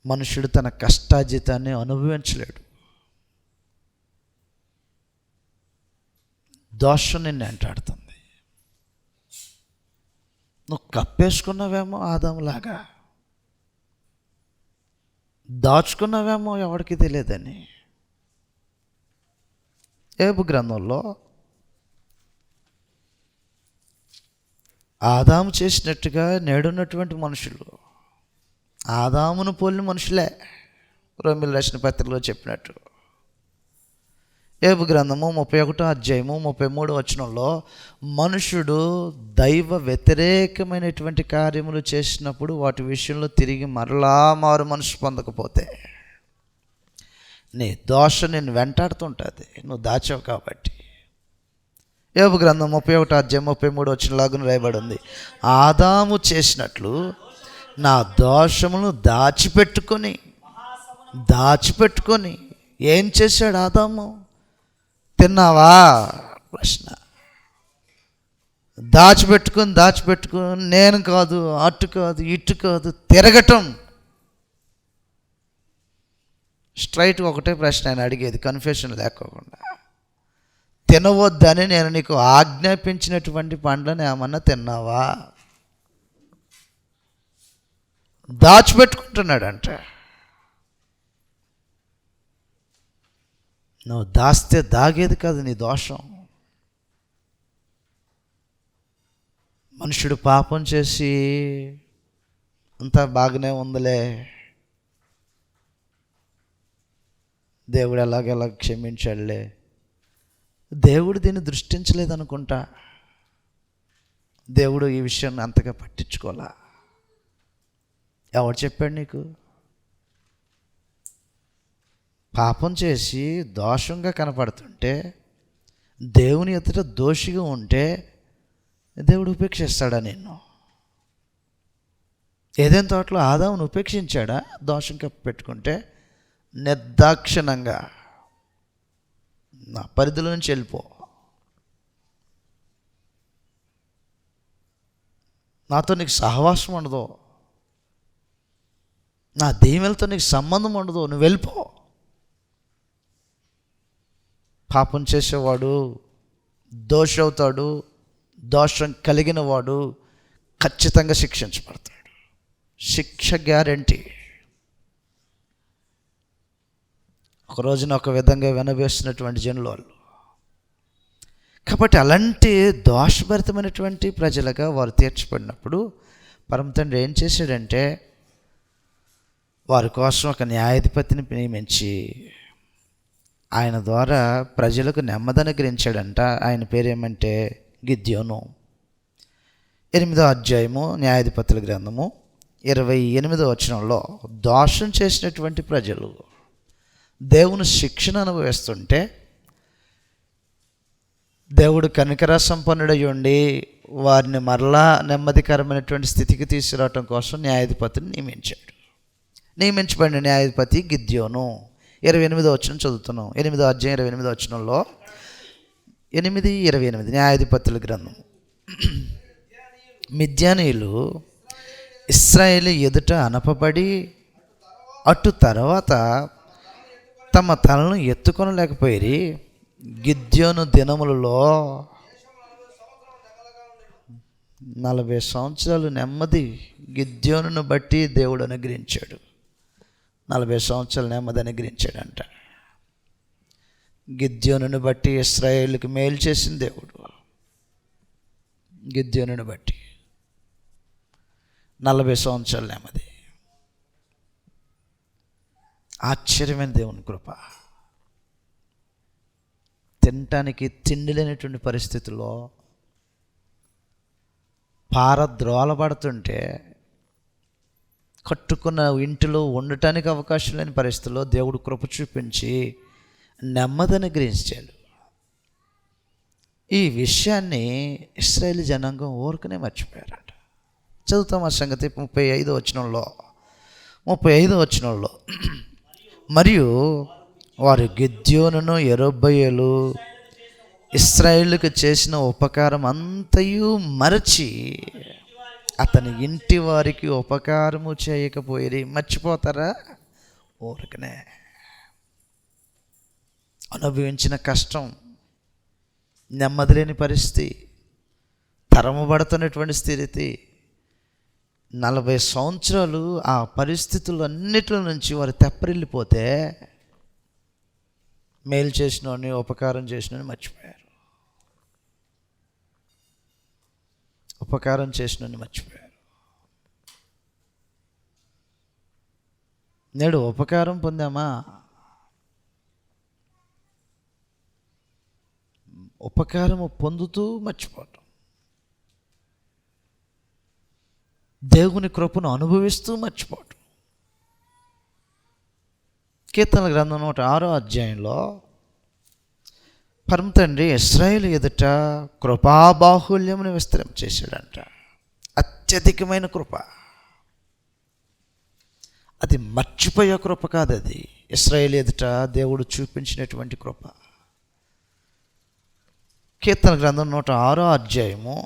మనుషుడు తన కష్టార్జితాన్ని అనుభవించలేడు. దోషం నిన్ను వెంటాడుతుంది. నువ్వు కప్పేసుకున్నావేమో ఆదాములాగా, దాచుకున్నావేమో ఎవరికి తెలియదని. యోబు గ్రంథంలో ఆదాము చేసినట్టుగా నేడున్నటువంటి మనుషులు ఆదామును పోలిన మనుషులే. రోమీయుల రాసిన పత్రికలో చెప్పినట్టు యోబు గ్రంథము 31వ అధ్యాయము 33వ వచనంలో మనుషుడు దైవ వ్యతిరేకమైనటువంటి కార్యములు చేసినప్పుడు వాటి విషయంలో తిరిగి మరలా మారు మనసు పొందకపోతే నీ దోషం నిన్ను వెంటాడుతుంటుంది, నువ్వు దాచావు కాబట్టి. యోబు గ్రంథం 31వ అధ్యాయం 33వ వచనంలాగా రాయబడి ఉంది, ఆదాము చేసినట్లు నా దోషములను దాచిపెట్టుకొని ఏం చేశాడు ఆదాము? తిన్నావా? ప్రశ్న. దాచిపెట్టుకొని నేను కాదు, అటు కాదు, ఇటు కాదు, తిరగటం. స్ట్రైట్ ఒకటే ప్రశ్న ఆయన అడిగేది, కన్ఫ్యూషన్ లేకోకుండా. తినవద్దని నేను నీకు ఆజ్ఞాపించినటువంటి పండ్లను ఏమన్నా తిన్నావా? దాచిపెట్టుకుంటున్నాడంట. నువ్వు దాస్తే దాగేది కాదు నీ దోషం. మనుషుడు పాపం చేసి అంతా బాగానే ఉందిలే, దేవుడు ఎలాగెలా క్షమించాడులే, దేవుడు దీన్ని దృష్టించలేదనుకుంటా. దేవుడు ఈ విషయాన్ని అంతగా పట్టించుకోలే. ఎవడు చెప్పాడు నీకు? పాపం చేసి దోషంగా కనపడుతుంటే, దేవుని ఎదుట దోషిగా ఉంటే దేవుడు ఉపేక్షిస్తాడా నిన్ను? ఏదైనా తోటలో ఆదామును ఉపేక్షించాడా? దోషం పెట్టుకుంటే నిర్దాక్షిణంగా నా పరిధిలో నుంచి వెళ్ళిపో, నాతో నీకు సహవాసం ఉండదు, నా దీవెనలతో నీకు సంబంధం ఉండదు, నువ్వు వెళ్ళిపో. పాపం చేసేవాడు దోషి అవుతాడు. దోషం కలిగిన వాడు ఖచ్చితంగా శిక్షించబడతాడు. శిక్ష గ్యారెంటీ. ఒక రోజున ఒక విధంగా వినవేస్తున్నటువంటి జనులు వాళ్ళు. కాబట్టి అలాంటి దోషభరితమైనటువంటి ప్రజలుగా వారు తీర్చబడినప్పుడు పరమ తండ్రి ఏం చేశాడంటే వారి కోసం ఒక న్యాయాధిపతిని నియమించి ఆయన ద్వారా ప్రజలకు నెమ్మది అనుగ్రహించాడంట. ఆయన పేరేమంటే గిద్యోను. 8వ అధ్యాయము న్యాయాధిపతుల గ్రంథము 28వ వచనంలో దోషం చేసినటువంటి ప్రజలు దేవుని శిక్షణ అనుభవిస్తుంటే దేవుడు కనికర సంపన్నుడై ఉండి వారిని మరలా నెమ్మదికరమైనటువంటి స్థితికి తీసుకురావటం కోసం న్యాయాధిపతిని నియమించబడిన న్యాయాధిపతి గిద్యోను. 28వ వచనం చదువుతున్నాం. 8వ అధ్యాయం 28వ వచనంలో 8:28 న్యాయాధిపతుల గ్రంథం. మిద్యానీయులు ఇశ్రాయేలు ఎదుట అనపబడి అటు తర్వాత తమ తలను ఎత్తుకొనలేకపోయి గిద్యోను దినములలో 40 సంవత్సరాలు నెమ్మది గిద్యోనును బట్టి దేవుడు అనుగ్రహించాడు. 40 సంవత్సరాలు నెమ్మది అనుగ్రహించాడంట. గిద్యోనును బట్టి ఇశ్రాయేలుకి మేలు చేసిన దేవుడు. గిద్యోనును బట్టి 40 సంవత్సరాలు నెమ్మది. ఆశ్చర్యమైన దేవుని కృప. తినటానికి తిండి లేనటువంటి పరిస్థితుల్లో పారద్రోలబడుతుంటే, కట్టుకున్న ఇంటిలో ఉండటానికి అవకాశం లేని పరిస్థితుల్లో దేవుడు కృప చూపించి నెమ్మదిని గ్రహించాడు. ఈ విషయాన్ని ఇశ్రాయేలు జనాంగం ఊరికనే మర్చిపోయారట. చదువుతాం ఆ సంగతి 35వ వచనంలో. మరియు వారు గిద్యోనును యెరుబ్బయలు ఇశ్రాయేలుకు చేసిన ఉపకారం అంతయు మరచి అతని ఇంటి వారికి ఉపకారము చేయకపోయి. మర్చిపోతారా? ఊరికనే అనుభవించిన కష్టం, నెమ్మది లేని పరిస్థితి, తరమబడుతున్నటువంటి స్థితి, 40 సంవత్సరాలు ఆ పరిస్థితులన్నిటి నుంచి వారు తెప్పరిల్లిపోతే మేలు చేసినోని, ఉపకారం చేసినోని మర్చిపోయారు. ఉపకారం చేసినోని మర్చిపోయారు. నేడు ఉపకారం పొందామా? ఉపకారము పొందుతూ మర్చిపోవటం, దేవుని కృపను అనుభవిస్తూ మర్చిపోవటం. కీర్తనల గ్రంథం 106వ అధ్యాయంలో పరమ తండ్రి ఇశ్రాయేలు ఎదుట కృపాబాహుల్యమును విస్తరం చేశాడంట. అత్యధికమైన కృప. అది మర్చిపోయే కృప కాదు, అది ఇశ్రాయేలు ఎదుట దేవుడు చూపించినటువంటి కృప. కీర్తన గ్రంథం 106వ అధ్యాయంలో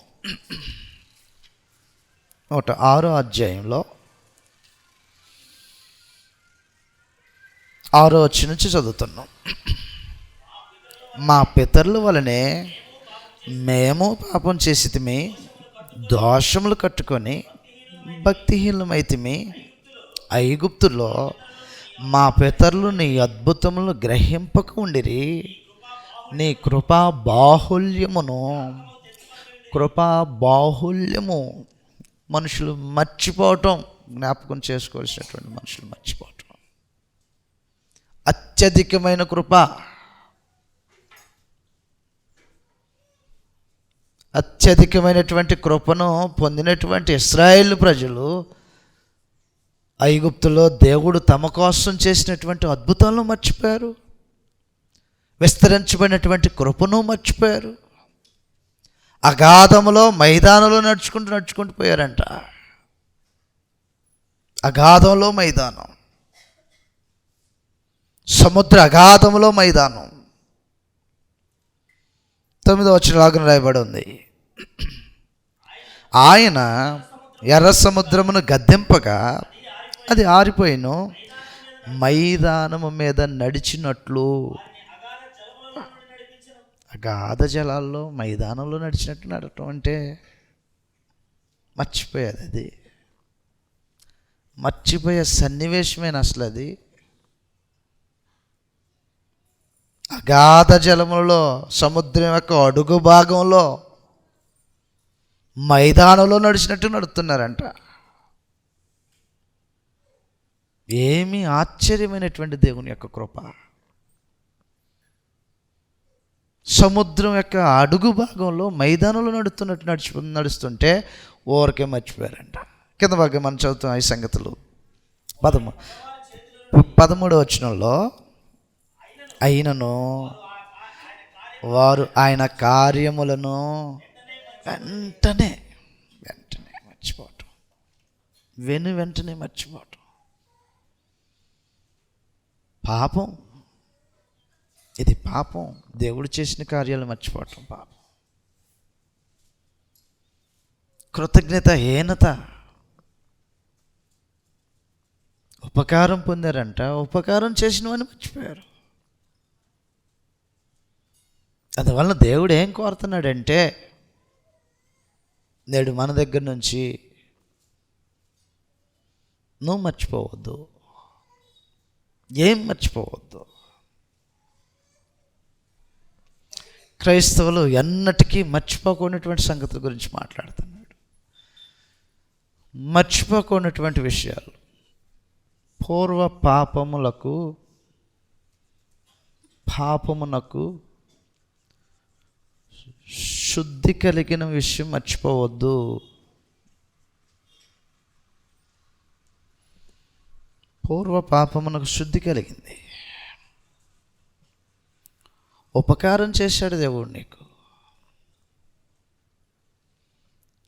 6వ వచనం నుంచి చదువుతున్నాం. మా పితరుల వలనే మేము పాపం చేసితిమి, దోషములు కట్టుకొని భక్తిహీనమైతిమి. ఐగుప్తులో మా పితరులు నీ అద్భుతములను గ్రహింపక ఉండిరి. నీ కృపా బాహుల్యము మనుషులు మర్చిపోవటం, జ్ఞాపకం చేసుకోవాల్సినటువంటి మనుషులు మర్చిపోవటం. అత్యధికమైన కృప, అత్యధికమైనటువంటి కృపను పొందినటువంటి ఇశ్రాయేలు ప్రజలు ఐగుప్తులో దేవుడు తమ కోసం చేసినటువంటి అద్భుతాలను మర్చిపోయారు. విస్తరించబడినటువంటి కృపను మర్చిపోయారు. అగాధములో మైదానంలో నడుచుకుంటూ పోయారంట. అగాధంలో మైదానం, సముద్ర అగాధంలో మైదానం. 9వ వచనం రాయబడి ఉంది. ఆయన ఎర్ర సముద్రమును గద్దెంపగా అది ఆరిపోయిను, మైదానము మీద నడిచినట్లు. అగాధ జలాల్లో మైదానంలో నడిచినట్టు నడటం అంటే మర్చిపోయేది. అది మర్చిపోయే సన్నివేశమేనా అసలు అది? అగాధ జలములలో, సముద్రం యొక్క అడుగు భాగంలో మైదానంలో నడిచినట్టు నడుస్తున్నారంట. ఏమి ఆశ్చర్యమైనటువంటి దేవుని యొక్క కృప. సముద్రం యొక్క అడుగు భాగంలో మైదానంలో నడుస్తుంటే ఊరికే మర్చిపోయారంట. కింద భాగం మనం చదువుతాం ఈ సంగతులు. 13వ వచనంలో, అయినను వారు ఆయన కార్యములను వెంటనే మర్చిపోవటం, వెంటనే మర్చిపోవటం. పాపం, ఇది పాపం. దేవుడు చేసిన కార్యాలు మర్చిపోవటం పాపం. కృతజ్ఞతాహీనత. ఉపకారం పొందారంట, ఉపకారం చేసినవని మర్చిపోయారు. అందువలన దేవుడు ఏం కోరుతున్నాడంటే, నేడు మన దగ్గర నుంచి నువ్వు మర్చిపోవద్దు, ఏం మర్చిపోవద్దు. క్రైస్తవులు ఎన్నటికీ మర్చిపోకున్నటువంటి సంగతుల గురించి మాట్లాడుతున్నాడు. మర్చిపోకున్నటువంటి విషయాలు. పూర్వ పాపమునకు శుద్ధి కలిగిన విషయం మర్చిపోవద్దు. పూర్వ పాపమునకు శుద్ధి కలిగింది. ఉపకారం చేశాడు దేవుడు నీకు.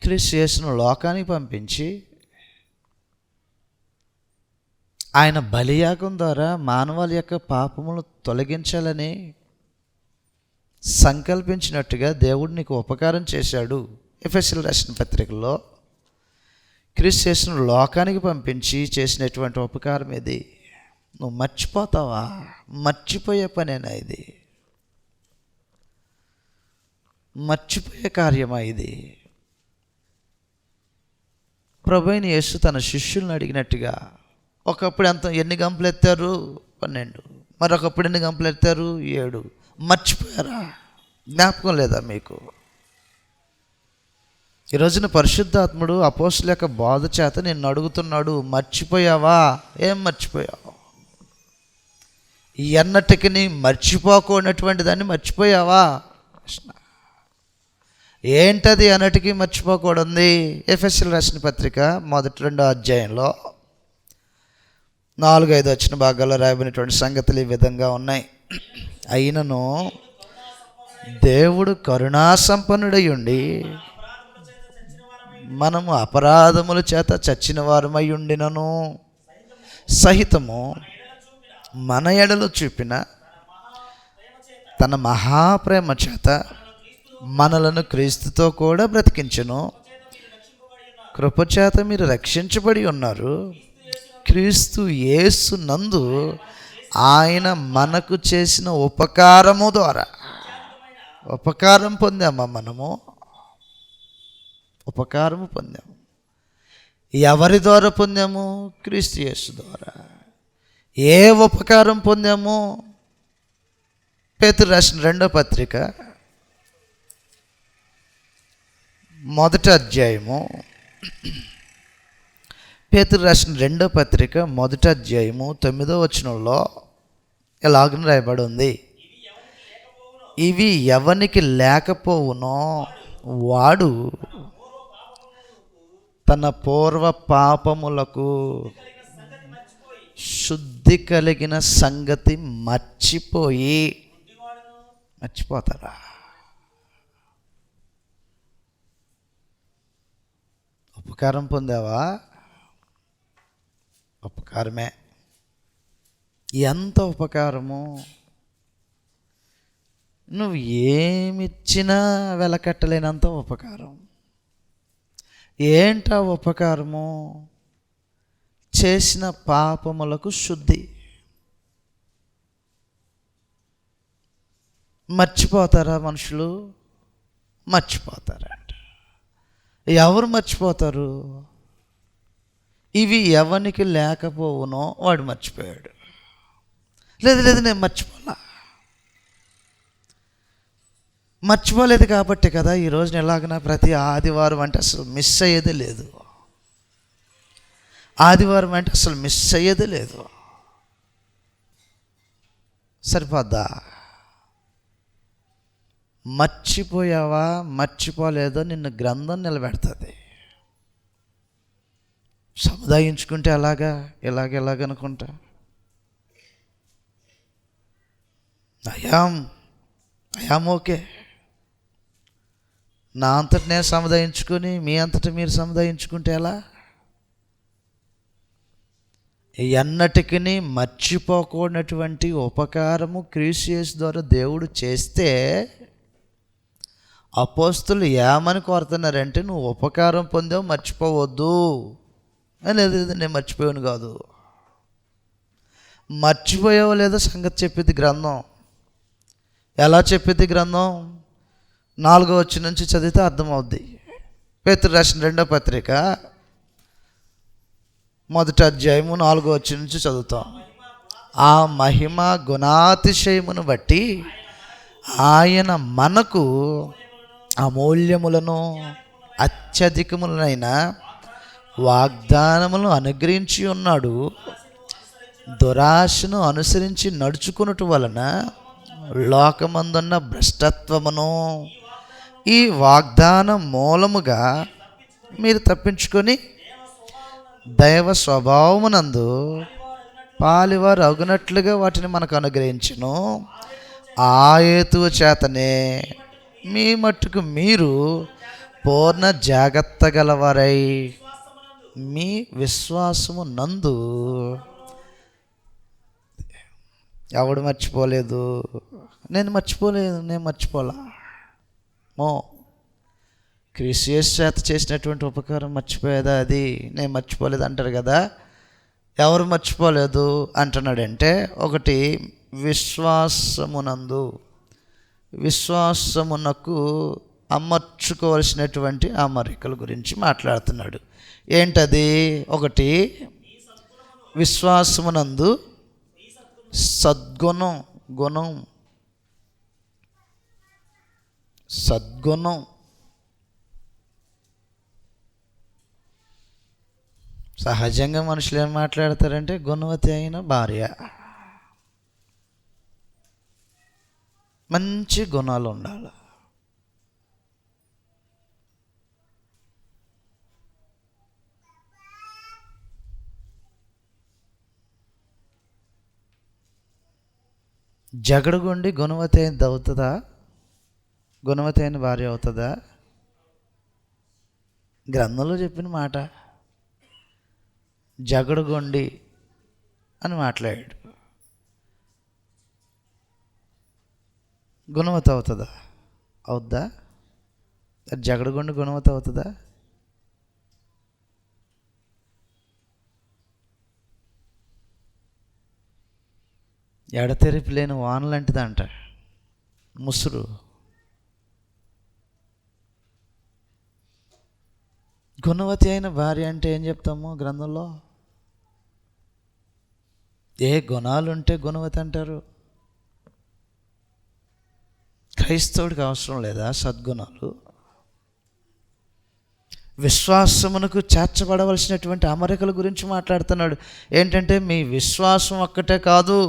క్రీస్తు యేసును లోకానికి పంపించి ఆయన బలియాగం ద్వారా మానవాళి యొక్క పాపములు తొలగించాలని సంకల్పించినట్టుగా దేవుడు నీకు ఉపకారం చేశాడు. ఎఫెసీయులకు రాసిన పత్రికలో క్రీస్తు యేసును లోకానికి పంపించి చేసినటువంటి ఉపకారం ఇది. నువ్వు మర్చిపోతావా? మర్చిపోయే పనేనా ఇది? మర్చిపోయే కార్యమా ఇది? ప్రభువైన యేసు తన శిష్యులను అడిగినట్టుగా, ఒకప్పుడు ఎన్ని గంపలు ఎత్తారు? 12. మరొకప్పుడు ఎన్ని గంపలు ఎత్తారు? 7. మర్చిపోయారా? జ్ఞాపకం లేదా మీకు? ఈ రోజున పరిశుద్ధాత్ముడు అపోస్తుల యొక్క బోధ చేత నిన్ను అడుగుతున్నాడు, మర్చిపోయావా? ఏం మర్చిపోయావు? ఎన్నటికి మర్చిపోకున్నటువంటి దాన్ని మర్చిపోయావా? ఏంటది అన్నటికీ మర్చిపోకూడదు. ఎఫెసీయులకు రాసిన పత్రిక 2వ అధ్యాయంలో 4-5 వచ్చిన భాగాల్లో రాయబడినటువంటి సంగతులు ఈ విధంగా ఉన్నాయి. అయినను దేవుడు కరుణా సంపన్నుడై ఉండి మనము అపరాధముల చేత చచ్చిన వారమై ఉండినను సహితము మన ఎడలు చూపిన తన మహాప్రేమ చేత మనలను క్రీస్తుతో కూడా బ్రతికించెను. కృపచేత మీరు రక్షించబడి ఉన్నారు. క్రీస్తు యేసు నందు ఆయన మనకు చేసిన ఉపకారము ద్వారా ఉపకారం పొందామా? మనము ఉపకారము పొందాము. ఎవరి ద్వారా పొందాము? క్రీస్తు యేసు ద్వారా. ఏ ఉపకారం పొందాము? పేతురు రాసిన 2వ పత్రిక 1వ అధ్యాయము. పేతురు రాసిన 2వ పత్రిక 1వ అధ్యాయము 9వ వచనంలో ఇలాగని రాయబడి ఉంది, ఇవి ఎవనికి లేకపోవునో వాడు తన పూర్వ పాపములకు శుద్ధి కలిగిన సంగతి మర్చిపోతారా? ఉపకారం పొందావా? ఉపకారమే. ఎంత ఉపకారము! నువ్వు ఏమిచ్చినా వెలకట్టలేనంత ఉపకారం. ఏంటా ఉపకారము? చేసిన పాపములకు శుద్ధి. మర్చిపోతారా మనుషులు? మర్చిపోతారంట. ఎవరు మర్చిపోతారు? ఇవి ఎవనికి లేకపోవునో వాడు మర్చిపోయాడు. లేదు నేను మర్చిపోలేదు కాబట్టి కదా ఈ రోజున ఎలాగైనా ప్రతి ఆదివారం అంటే అసలు మిస్ అయ్యేదే లేదు. ఆదివారం అంటే అసలు మిస్ అయ్యేదే లేదు. సరిపోద్దా? మర్చిపోయావా? మర్చిపోలేదో నిన్ను గ్రంథం నిలబెడుతుంది. సముదాయించుకుంటే ఎలాగనుకుంటా. I am okay. నా అంతటి నేను సముదాయించుకొని మీ అంతటి మీరు సముదాయించుకుంటే ఎలా? ఎన్నటికీ మర్చిపోకూడనటువంటి ఉపకారము క్రీస్తు యేసు ద్వారా దేవుడు చేస్తే అపోస్తులు ఏమని కోరుతున్నారంటే, నువ్వు ఉపకారం పొందావు మర్చిపోవద్దు అనేది. నేను మర్చిపోయాను కాదు, మర్చిపోయావో లేదో సంగతి చెప్పేది గ్రంథం. ఎలా చెప్పేది గ్రంథం? 4వ వచనం నుంచి చదివితే అర్థమవుద్ది. పేతురు రాసిన 2వ పత్రిక 1వ అధ్యాయము 4వ వచనం నుంచి చదువుతాం. ఆ మహిమ గుణాతిశయమును బట్టి ఆయన మనకు అమూల్యములను అత్యధికములైన వాగ్దానములను అనుగ్రహించి ఉన్నాడు. దురాశను అనుసరించి నడుచుకున్నట్టు వలన లోకమందున్న భ్రష్టత్వమును ఈ వాగ్దానం మూలముగా మీరు తప్పించుకొని దైవ స్వభావమునందు పాలివారు అగునట్లుగా వాటిని మనకు అనుగ్రహించును. ఆ హేతువు చేతనే మీ మట్టుకు మీరు పూర్ణ జాగ్రత్త గలవారై మీ విశ్వాసము నందు. ఎవడు మర్చిపోలేదు, నేను మర్చిపోలా. క్రీస్తు యేసు చేత చేసినటువంటి ఉపకారం మర్చిపోయేదా? అది నేను మర్చిపోలేదు అంటారు కదా. ఎవరు మర్చిపోలేదు అంటున్నాడంటే, ఒకటి విశ్వాసమునకు అమర్చుకోవలసినటువంటి అమరికల గురించి మాట్లాడుతున్నాడు. ఏంటది? ఒకటి విశ్వాసమునందు సద్గుణం. సహజంగా మనుషులు ఏం మాట్లాడతారంటే, గుణవతి అయిన భార్య, మంచి గుణాలు ఉండాలి. జగడగొండి గుణవతి అయినది అవుతుందా? గుణవతి అయిన భార్య అవుతుందా? గ్రంథంలో చెప్పిన మాట. జగడగొండి అని మాట్లాడాడు. గుణవతి అవుతుందా? అవుద్దా? జగడగొండి గుణవతి అవుతుందా? ఎడతెరిపి లేని వాన లాంటిదంట ముసురు. గుణవతి అయిన భార్య అంటే ఏం చెప్తాము గ్రంథంలో? ఏ గుణాలు ఉంటే గుణవతి అంటారు? క్రైస్తవుడికి అవసరం లేదా సద్గుణాలు? విశ్వాసమునకు చేర్చబడవలసినటువంటి అమరికల గురించి మాట్లాడుతున్నాడు. ఏంటంటే, మీ విశ్వాసం ఒక్కటే కాదు,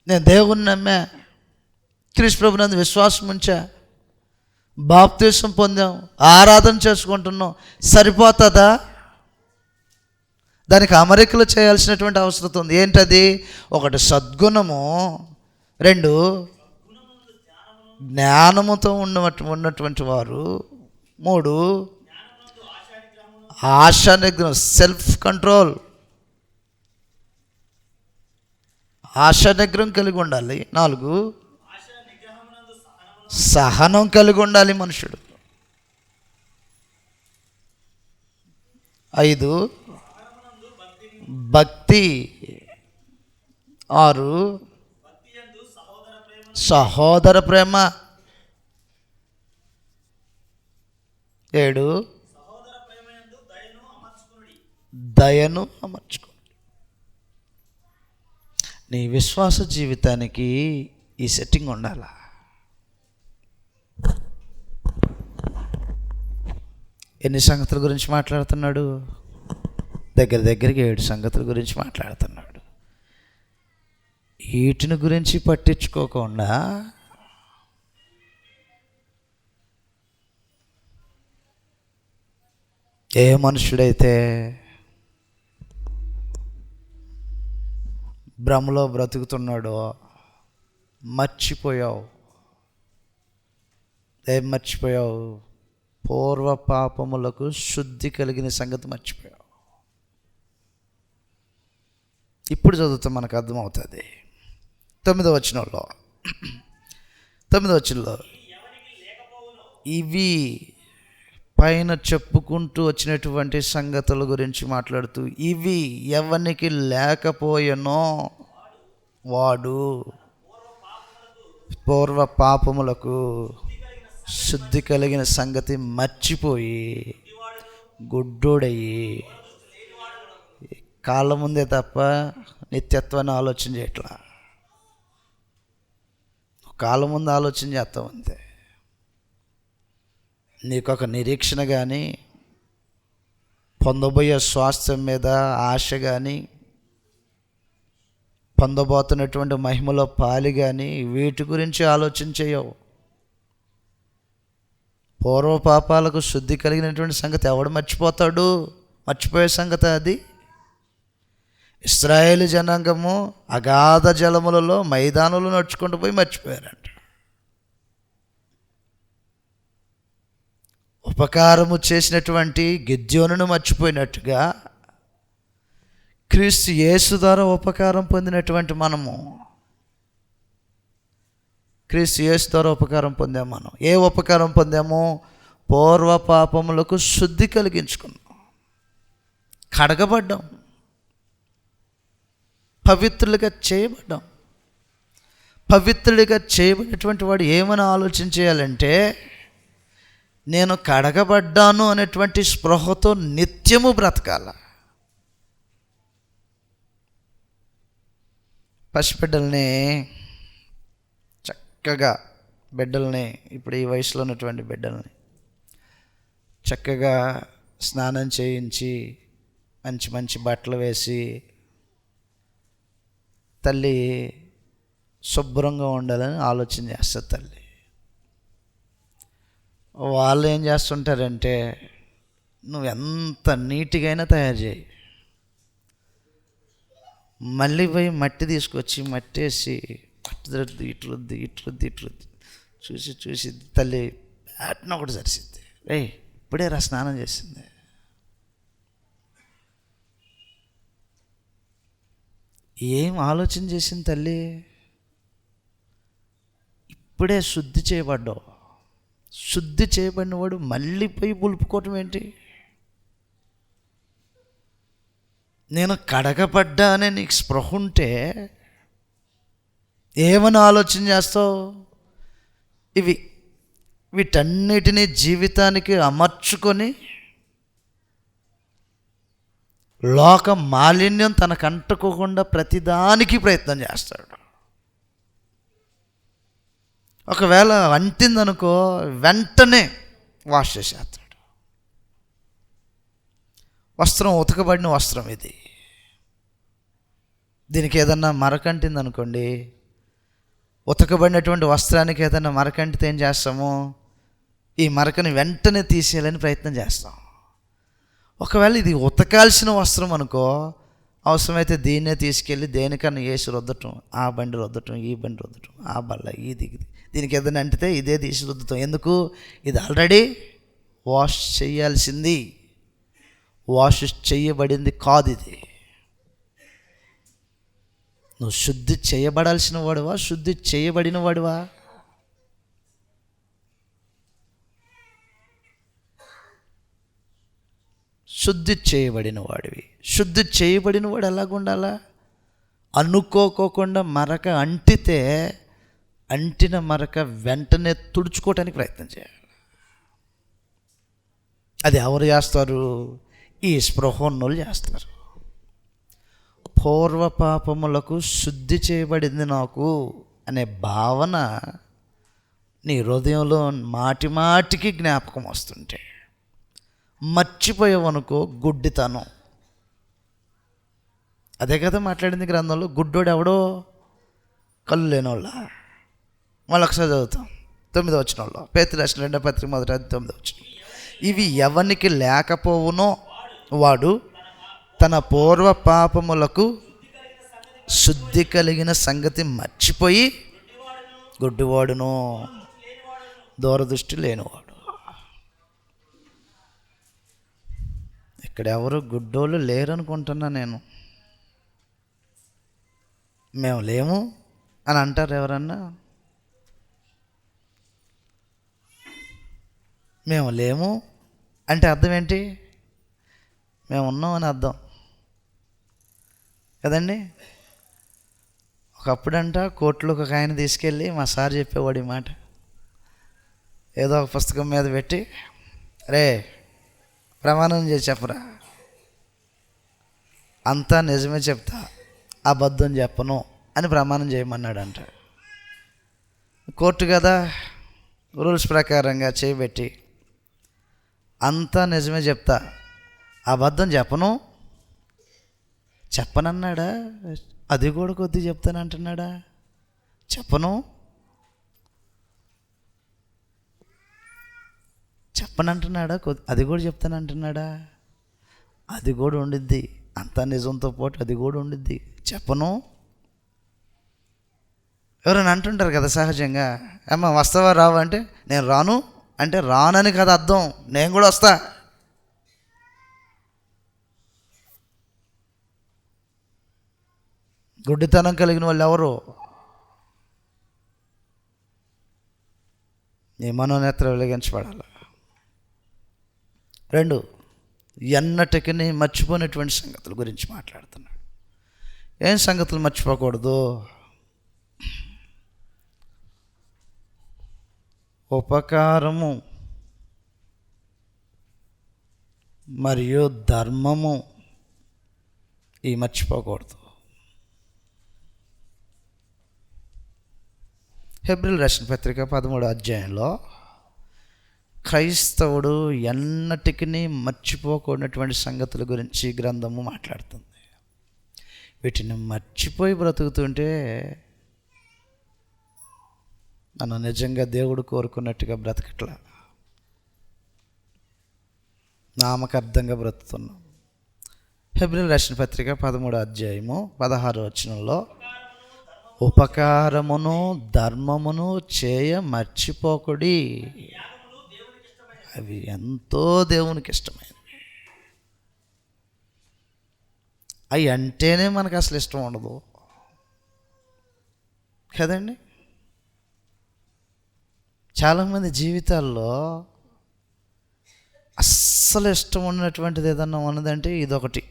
నేను దేవుణ్ణి నమ్మా, క్రీస్తు ప్రభునందు విశ్వాసం ఉంచా, బాప్తీసం పొందాం, ఆరాధన చేసుకుంటున్నాం, సరిపోతుందా? దానికి అమరికలు చేయాల్సినటువంటి అవసరం ఉంది. ఏంటది? ఒకటి సద్గుణము, 2 జ్ఞానముతో ఉన్నటువంటి వారు, 3 ఆశానిగ్రహం, సెల్ఫ్ కంట్రోల్, ఆశానిగ్రహం కలిగి ఉండాలి. 4 సహనం కలిగి ఉండాలి మనుషుడు. 5 భక్తి. 6 సహోదర ప్రేమ. 7 దయను అమర్చుకో. నీ విశ్వాస జీవితానికి ఈ సెట్టింగ్ ఉండాలా? ఎన్ని సంగతుల గురించి మాట్లాడుతున్నాడు? దగ్గరికి 7 సంగతుల గురించి మాట్లాడుతున్నాడు. వీటిని గురించి పట్టించుకోకుండా ఏ మనుషుడైతే భ్రమలో బ్రతుకుతున్నాడో, మర్చిపోయావు. ఏం మర్చిపోయావు? పూర్వ పాపములకు శుద్ధి కలిగిన సంగతి మర్చిపోయావు. ఇప్పుడు చదువుతాం, మనకు అర్థమవుతుంది. 9వ వచనంలో ఇవి పైన చెప్పుకుంటూ వచ్చినటువంటి సంగతుల గురించి మాట్లాడుతూ, ఇవి ఎవనికి లేకపోయెనో వాడు పూర్వ పాపములకు శుద్ధి కలిగిన సంగతి మర్చిపోయి గుడ్డోడయ్యి కాళ్ళ ముందే తప్ప నిత్యత్వాన్ని ఆలోచన చేయట్లా. కాళ్ళ ముందు ఆలోచన చేస్తావు అంతే. నీకొక నిరీక్షణ కానీ, పొందబోయే స్వాస్థ్యం మీద ఆశ కానీ, పొందబోతున్నటువంటి మహిమలో పాలి కానీ, వీటి గురించి ఆలోచన చేయవు. పూర్వ పాపాలకు శుద్ధి కలిగినటువంటి సంగతి ఎవడు మర్చిపోతాడు? మర్చిపోయే సంగతి అది. ఇశ్రాయేలు జనాంగము అగాధ జలములలో మైదానంలో నడుచుకుంటూ పోయి మర్చిపోయారంట. ఉపకారము చేసినటువంటి గిద్యోనును మర్చిపోయినట్టుగా క్రీస్తు యేసు ద్వారా ఉపకారం పొందినటువంటి మనము, క్రీస్తు యేసు ద్వారా ఉపకారం పొందాము. మనం ఏ ఉపకారం పొందాము? పూర్వ పాపములకు శుద్ధి కలిగించుకున్నాం, కడగబడ్డాం, పవిత్రులుగా చేయబడ్డాం. పవిత్రుడిగా చేయబడినటువంటి వాడు ఏమని ఆలోచన చేయాలంటే, నేను కడగబడ్డాను అనేటువంటి స్పృహతో నిత్యము బ్రతకాల. పసిబిడ్డల్ని చక్కగా, బిడ్డల్ని ఇప్పుడు ఈ వయసులో ఉన్నటువంటి బిడ్డల్ని చక్కగా స్నానం చేయించి మంచి మంచి బట్టలు వేసి తల్లి శుభ్రంగా ఉండాలని ఆలోచన చేస్తుంది తల్లి. వాళ్ళు ఏం చేస్తుంటారంటే, నువ్వు ఎంత నీట్గా అయినా తయారు చేయి, మళ్ళీ పోయి మట్టి తీసుకొచ్చి మట్టేసి అట్రుద్ది ఇట్రుద్ది ఇట్రుద్ది ఇట్రుద్ది చూసి చూసి తల్లి బ్యాట్న ఒకటి సరిసిద్ది. ఇప్పుడే రా స్నానం చేసింది. ఏం ఆలోచన చేసింది తల్లి? ఇప్పుడే శుద్ధి చేయబడ్డావు. శుద్ధి చేయబడిన వాడు మళ్ళీ పోయి పులుపుకోవటం ఏంటి? నేను కడగబడ్డా అనే నీకు స్పృహ ఉంటే ఏమని ఆలోచన చేస్తావు? వీటన్నిటినీ జీవితానికి అమర్చుకొని లోక మాలిన్యం తనకు అంటుకోకుండా ప్రతిదానికి ప్రయత్నం చేస్తాడు. ఒకవేళ అంటిందనుకో, వెంటనే వాష్ చేసేస్తాడు. వస్త్రం, ఉతకబడిన వస్త్రం ఇది, దీనికి ఏదన్నా మరకంటింది అనుకోండి, ఉతకబడినటువంటి వస్త్రానికి ఏదన్నా మరకంటితే ఏం చేస్తాము? ఈ మరకని వెంటనే తీసేయాలని ప్రయత్నం చేస్తాం. ఒకవేళ ఇది ఉతకాల్సిన వస్త్రం అనుకో, అవసరమైతే దీన్నే తీసుకెళ్ళి దేనికన్నా వేసి రుద్దటం, ఆ బండి రుద్దటం, ఈ బండి రుద్దటం, ఆ బల్ల ఇది, దీనికి ఏదైనా అంటితే ఇదే తీసి రుద్దుతాం. ఎందుకు? ఇది ఆల్రెడీ వాష్ చేయాల్సింది, వాష్ చేయబడింది కాదు ఇది. నువ్వు శుద్ధి చేయబడాల్సిన వాడువా, శుద్ధి చేయబడిన వాడువా? శుద్ధి చేయబడిన వాడివి. శుద్ధి చేయబడిన వాడు ఎలాగుండాలా? అనుకోకుండా మరక అంటితే అంటిన మరక వెంటనే తుడుచుకోవటానికి ప్రయత్నం చేయాలి. అది ఎవరు చేస్తారు? ఈ స్పృహోన్నోళ్ళు చేస్తారు. పూర్వ పాపములకు శుద్ధి చేయబడింది నాకు అనే భావన నీ హృదయంలో మాటి మాటికి జ్ఞాపకం వస్తుంటే మర్చిపోయావనుకో, గుడ్డితనం. అదే కదా మాట్లాడింది గ్రంథంలో. గుడ్డోడు ఎవడో? కళ్ళు లేనోళ్ళ. మళ్ళీ ఒకసారి చదువుతాం 9వ వచనంలో, పేతురు రాసిన 2వ పత్రిక 1:9 వచనం. ఇవి ఎవనికి లేకపోవునో వాడు తన పూర్వ పాపములకు శుద్ధి కలిగిన సంగతి మర్చిపోయి గుడ్డివాడును, దూరదృష్టి లేనివాడు. ఇక్కడ ఎవరు గుడ్డోళ్ళు లేరనుకుంటున్నా నేను. మేము లేము అని అంటారు ఎవరన్నా? మేము లేము అంటే అర్థం ఏంటి? మేము ఉన్నాం అని అర్థం కదండి. ఒకప్పుడంట కోర్టులోకి ఒక ఆయన తీసుకెళ్ళి మా సార్ చెప్పేవాడు ఈ మాట. ఏదో ఒక పుస్తకం మీద పెట్టి, రే ప్రమాణం చేసి చెప్పరా, అంతా నిజమే చెప్తా, అబద్ధం చెప్పను అని ప్రమాణం చేయమన్నాడంట. కోర్టు కదా, రూల్స్ ప్రకారంగా చేయబెట్టి అంతా నిజమే చెప్తా, అబద్ధం చెప్పనన్నాడా? అది కూడా కొద్ది చెప్తానంటున్నాడా? చెప్పనంటున్నాడా? అది కూడా చెప్తానంటున్నాడా? అది కూడా ఉండిద్ది, అంతా నిజంతో పాటు అది కూడా ఉండిద్ది. చెప్పను. ఎవరైనా అంటుంటారు కదా సహజంగా, అమ్మ వస్తావా రావా అంటే, నేను రాను అంటే రానని కదా అర్థం, నేను కూడా వస్తా. గుడ్డితనం కలిగిన వాళ్ళు ఎవరు? నీ మనోనేత్రం వెలిగించబడాలి. 2, ఎన్నటికీ మర్చిపోయినటువంటి సంగతుల గురించి మాట్లాడుతున్నాడు. ఏం సంగతులు మర్చిపోకూడదు? ఉపకారము మరియు ధర్మము, ఈ మర్చిపోకూడదు. హెబ్రీయులకు రాసిన పత్రిక 13వ అధ్యాయంలో క్రైస్తవుడు ఎన్నటికీ మర్చిపోకూడనటువంటి సంగతుల గురించి గ్రంథము మాట్లాడుతుంది. వీటిని మర్చిపోయి బ్రతుకుతుంటే మనం నిజంగా దేవుడు కోరుకున్నట్టుగా బ్రతకట్లా, నామకార్థంగా బ్రతుకుతున్నాం. హెబ్రీయులకు రాసిన పత్రిక 13వ అధ్యాయము 16వ వచనంలో, ఉపకారమును ధర్మమును చేయ మర్చిపోకుడి, అవి ఎంతో దేవునికి ఇష్టమైనవి. అవి అంటేనే మనకు అసలు ఇష్టం ఉండదు కదండి. చాలామంది జీవితాల్లో అస్సలు ఇష్టం ఉన్నటువంటిది ఏదన్నా ఉన్నదంటే ఇదొకటి.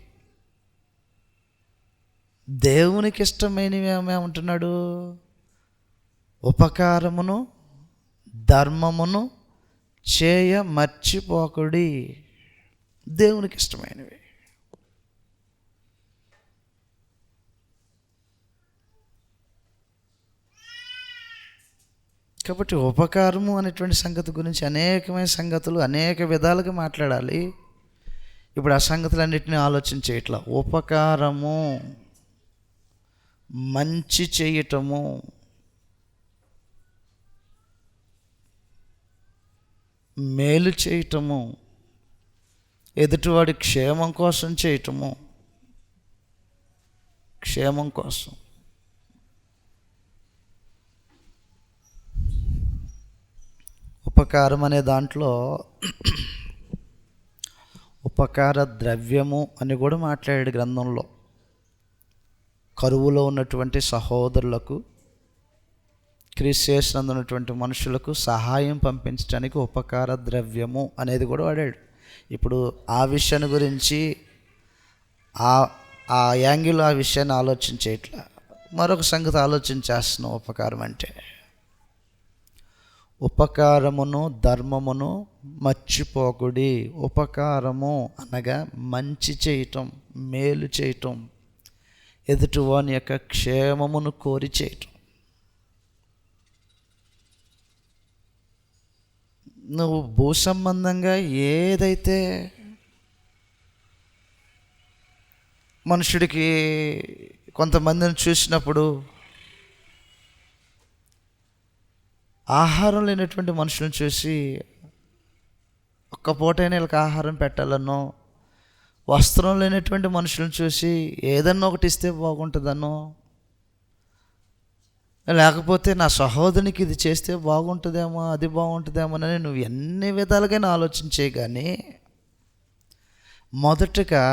దేవునికి ఇష్టమైనవి ఏమంటున్నాడు? ఉపకారమును ధర్మమును చేయ మర్చిపోకుడి, దేవునికి ఇష్టమైనవి. కాబట్టి ఉపకారము అనేటువంటి సంగతి గురించి అనేకమైన సంగతులు అనేక విధాలుగా మాట్లాడాలి. ఇప్పుడు ఆ సంగతులన్నింటినీ ఆలోచించే ఇట్లా ఉపకారము, మంచి చేయటము, మేలు చేయటము, ఎదుటివాడి క్షేమం కోసం చేయటము, క్షేమం కోసం. ఉపకారం అనే దాంట్లో ఉపకార ద్రవ్యము అని కూడా మాట్లాడాడు గ్రంథంలో. కరువులో ఉన్నటువంటి సహోదరులకు, క్రీస్తు యేసునందు ఉన్నటువంటి మనుషులకు సహాయం పంపించడానికి ఉపకార ద్రవ్యము అనేది కూడా వాడాడు. ఇప్పుడు ఆ విషయాన్ని గురించి ఆ యాంగిల్ ఆ విషయాన్ని ఆలోచించేట్లా మరొక సంగతి ఆలోచించేస్తున్నాం. ఉపకారం అంటే ఉపకారమును ధర్మమును మర్చిపోకుడి. ఉపకారము అనగా మంచి చేయటం, మేలు చేయటం, ఎదుటివాని యొక్క క్షేమమును కోరి చేయటం. నువ్వు భూ సంబంధంగా ఏదైతే మనుషుడికి కొంతమందిని చూసినప్పుడు ఆహారం లేనటువంటి మనుషులను చూసి ఒక్క పూటైనా వీళ్ళకి ఆహారం పెట్టాలనో, వస్త్రం లేనటువంటి మనుషులను చూసి ఏదన్నా ఒకటి ఇస్తే బాగుంటుందనో, లేకపోతే నా సహోదరునికి ఇది చేస్తే బాగుంటుందేమో, అది బాగుంటుందేమోనని నువ్వు ఎన్ని విధాలుగానే ఆలోచించే కానీ మొదటగా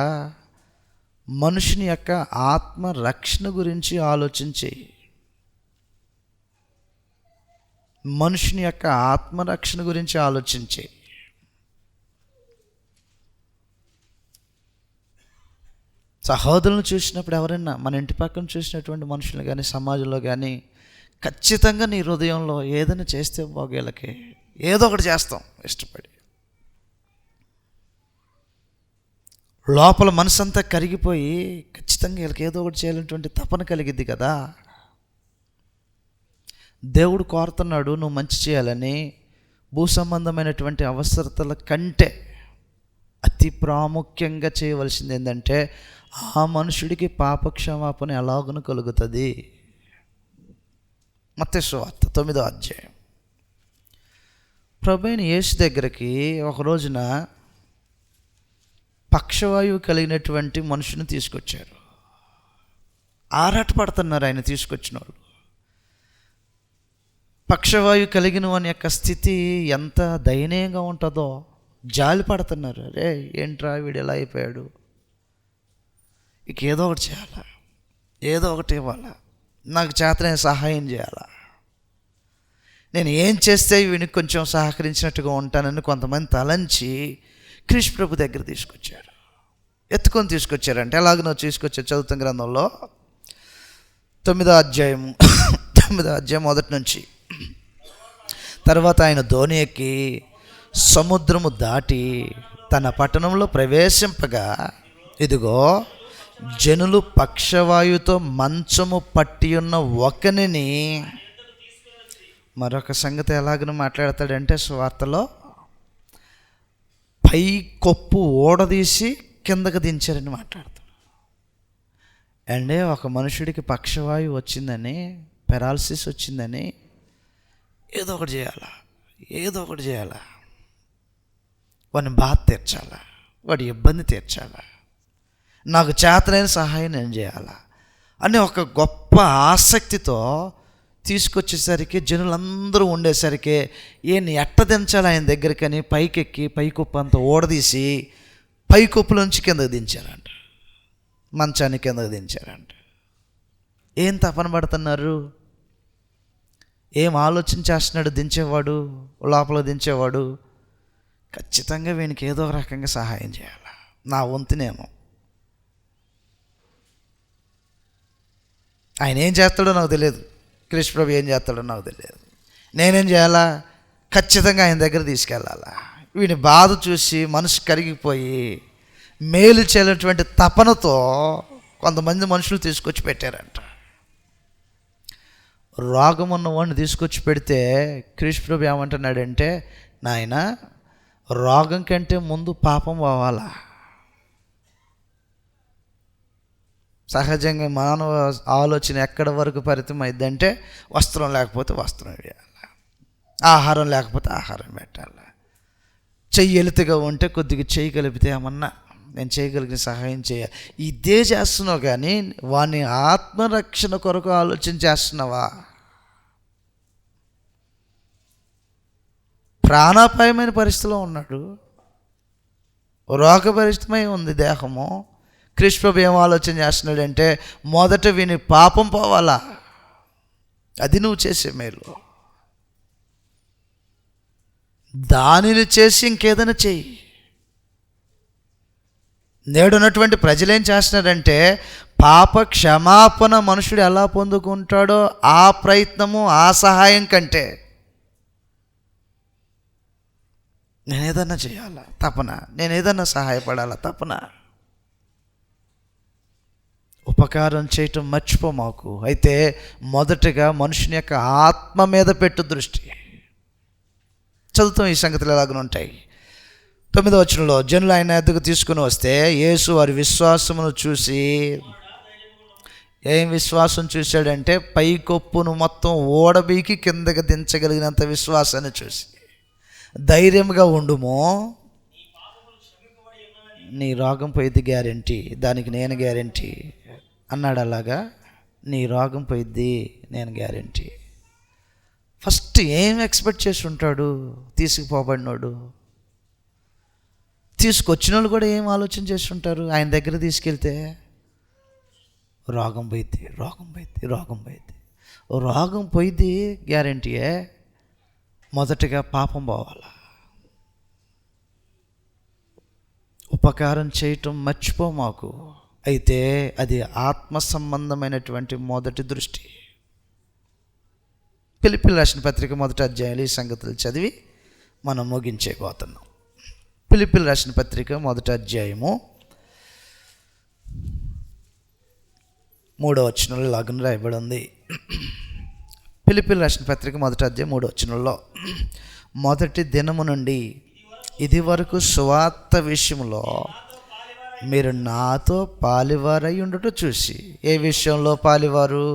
మనుషుని యొక్క ఆత్మ రక్షణ గురించి ఆలోచించి, మనుషుని యొక్క ఆత్మరక్షణ గురించి ఆలోచించి. సహోదరులను చూసినప్పుడు ఎవరైనా మన ఇంటి పక్కన చూసినటువంటి మనుషులు కానీ సమాజంలో కానీ ఖచ్చితంగా నీ హృదయంలో ఏదైనా చేస్తే వీళ్ళకి ఏదో ఒకటి చేస్తాం ఇష్టపడి. లోపల మనసంతా కరిగిపోయి ఖచ్చితంగా వీళ్ళకి ఏదో ఒకటి చేయాలనేటువంటి తపన కలిగిద్ది కదా. దేవుడు కోరుతున్నాడు నువ్వు మంచి చేయాలని. భూ సంబంధమైనటువంటి అవసరతల కంటే అతి ప్రాముఖ్యంగా చేయవలసింది ఏంటంటే ఆ మనుషుడికి పాపక్షమాపణ ఎలాగను కలుగుతుంది. మత్తయి సువార్త 9వ అధ్యాయం. ప్రభువైన యేసు దగ్గరికి ఒక రోజున పక్షవాయువు కలిగినటువంటి మనుషుని తీసుకొచ్చారు. ఆరాటపడుతున్నారు ఆయన తీసుకొచ్చిన వాళ్ళు. పక్షవాయువు కలిగిన వాని యొక్క స్థితి ఎంత దయనీయంగా ఉంటుందో జాలి పడుతున్నారు. అరే ఏంట్రా వీడు ఎలా అయిపోయాడు, ఇక ఏదో ఒకటి చేయాలా, ఏదో ఒకటి ఇవ్వాలా, నాకు చేతనే సహాయం చేయాలా, నేను ఏం చేస్తే వీనికి కొంచెం సహకరించినట్టుగా ఉంటానని కొంతమంది తలంచి క్రీస్తు ప్రభు దగ్గర తీసుకొచ్చారు. ఎత్తుకొని తీసుకొచ్చారంటే ఎలాగనో తీసుకొచ్చారు. చదువుతున్న గ్రంథంలో 9వ అధ్యాయం 1 నుంచి. తర్వాత ఆయన ధోని ఎక్కి సముద్రము దాటి తన పట్టణంలో ప్రవేశింపగా ఇదిగో జనులు పక్షవాయువుతో మంచము పట్టి ఉన్న ఒకనిని. మరొక సంగతి ఎలాగనో మాట్లాడతాడంటే సువార్తలో పై కొప్పు ఓడదీసి కిందకు దించారని మాట్లాడతాడు. అంటే ఒక మనుషుడికి పక్షవాయువు వచ్చిందని, పెరాలసిస్ వచ్చిందని ఏదో ఒకటి చేయాలా, వాడిని బాధ తీర్చాలా, వాడి ఇబ్బంది తీర్చాలా, నాకు చేతనైన సహాయం నేను చేయాలా అని ఒక గొప్ప ఆసక్తితో తీసుకొచ్చేసరికి జనులందరూ ఉండేసరికి ఈయన్ని ఎట్ట దించాలి ఆయన దగ్గరికని పైకెక్కి పైకొప్పు అంతా ఓడదీసి పైకొప్పులోంచి కిందకు దించారంట, మంచాన్ని కిందకు దించారంట. ఏం తపన పడుతున్నారు, ఏం ఆలోచన చేస్తున్నాడు దించేవాడు, లోపల దించేవాడు? ఖచ్చితంగా వీనికి ఏదో ఒక రకంగా సహాయం చేయాలి, నా వంతునేమో. ఆయన ఏం చేస్తాడో నాకు తెలియదు, క్రీస్తు ప్రభు ఏం చేస్తాడో నాకు తెలియదు, నేనేం చేయాలా? ఖచ్చితంగా ఆయన దగ్గర తీసుకెళ్ళాలా. వీని బాధ చూసి మనసు కరిగిపోయి మేలు చేయాలన్నటువంటి తపనతో కొంతమంది మనుషులు తీసుకొచ్చి పెట్టారంట. రోగం ఉన్నవాడిని తీసుకొచ్చి పెడితే క్రీస్తు ప్రభు ఏమంటున్నాడంటే, నాయన రోగం కంటే ముందు పాపం పోవాలా. సహజంగా మానవ ఆలోచన ఎక్కడి వరకు పరిమితమైందంటే వస్త్రం లేకపోతే వస్త్రం వేయాలి, ఆహారం లేకపోతే ఆహారం పెట్టాలి, చెయ్యి ఎలుతుగా ఉంటే కొద్దిగా చెయ్యి కలిపితే ఏమన్నా నేను చేయగలిగిన సహాయం చేయాలి. ఇదే చేస్తున్నావు కానీ వాని ఆత్మరక్షణ కొరకు ఆలోచన చేస్తున్నావా? ప్రాణాపాయమైన పరిస్థితిలో ఉన్నాడు, రోగపరిస్థితమై ఉంది దేహము. క్రీస్తు ప్రభు ఏం ఆలోచన చేస్తున్నాడంటే మొదట విని పాపం పోవాలా, అది నువ్వు చేసే మేలు. దానిని చేసి ఇంకేదైనా చెయ్యి. నేడున్నటువంటి ప్రజలు ఏం చేస్తున్నారంటే పాప క్షమాపణ మనుషుడు ఎలా పొందుకుంటాడో ఆ ప్రయత్నము, ఆ సహాయం కంటే నేనేదన్నా చేయాలా తపన, నేనేదన్నా సహాయపడాలా తపన. ఉపకారం చేయటం మర్చిపోమాకు. అయితే మొదటగా మనుషుని యొక్క ఆత్మ మీద పెట్టు దృష్టి. చదువుతాం ఈ సంగతులు ఎలాగనుంటాయి. 9వ వచనంలో జనులు ఆయన ఎద్దకు తీసుకుని వస్తే యేసు వారి విశ్వాసమును చూసి, ఏం విశ్వాసం చూశాడంటే పైకొప్పును మొత్తం ఓడబీకి కిందకి దించగలిగినంత విశ్వాసాన్ని చూసి, ధైర్యంగా ఉండుము, నీ రోగం పోయేది గ్యారెంటీ, దానికి నేను గ్యారెంటీ అన్నాడు. అలాగా నీ రోగం పోయిద్ది, నేను గ్యారెంటీ. ఫస్ట్ ఏం ఎక్స్పెక్ట్ చేసి ఉంటాడు తీసుకుపోబడినోడు? తీసుకొచ్చిన వాళ్ళు కూడా ఏం ఆలోచన చేసి ఉంటారు? ఆయన దగ్గర తీసుకెళ్తే రోగం పోయిద్ది, రోగం పోయిద్ది, రోగం పోయిద్ది. రోగం పోయిద్ది గ్యారెంటీయే, మొదటగా పాపం పోవాలా. ఉపకారం చేయటం మర్చిపో మాకు. అయితే అది ఆత్మ సంబంధమైనటువంటి మొదటి దృష్టి. ఫిలిప్పీయులకు రాసిన పత్రిక 1వ అధ్యాయంలో ఈ సంగతులు చదివి మనం ముగించేపోతున్నాం. ఫిలిప్పీయులకు రాసిన పత్రిక 1వ అధ్యాయము 3వ వచనంలో లాగున రాయబడి ఉంది. ఫిలిప్పీయులకు రాసిన పత్రిక 1వ అధ్యాయం 3వ వచనంలో, మొదటి దినము నుండి ఇది వరకు సువార్త విషయంలో మీరు నాతో పాలివారై ఉండటం చూసి. ఏ విషయంలో పాలివారు?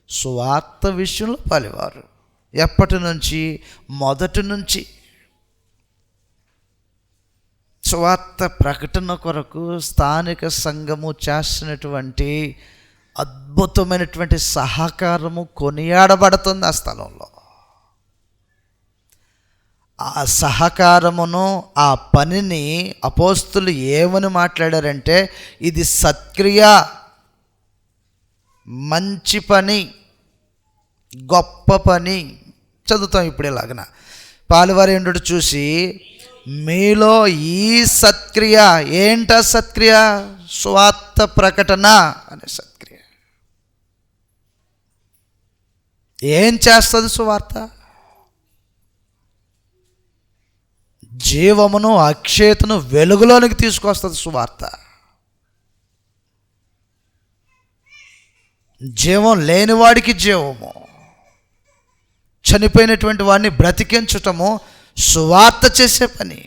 సువార్త విషయంలో పాలివారు. ఎప్పటి నుంచి? మొదటి నుంచి. సువార్త ప్రకటన కొరకు స్థానిక సంఘము చేస్తున్నటువంటి అద్భుతమైనటువంటి సహకారము కొనియాడబడుతుంది ఆ స్థలంలో. ఆ సహకారమును, ఆ పనిని అపోస్తులు ఏమని మాట్లాడారంటే, ఇది సత్క్రియ, మంచి పని, గొప్ప పని. చదువుతాం ఇప్పుడు ఇలాగన. పాలువారి ఎండు చూసి మీలో ఈ సత్క్రియ. ఏంట సత్క్రియ? సువార్త ప్రకటన అనే సత్క్రియ. ఏం చేస్తుంది సువార్త? జీవమును, అక్షయతను వెలుగులోనికి తీసుకొస్తుంది సువార్త. జీవం లేనివాడికి జీవము, చనిపోయినటువంటి వాడిని బ్రతికించటము సువార్త చేసే పని.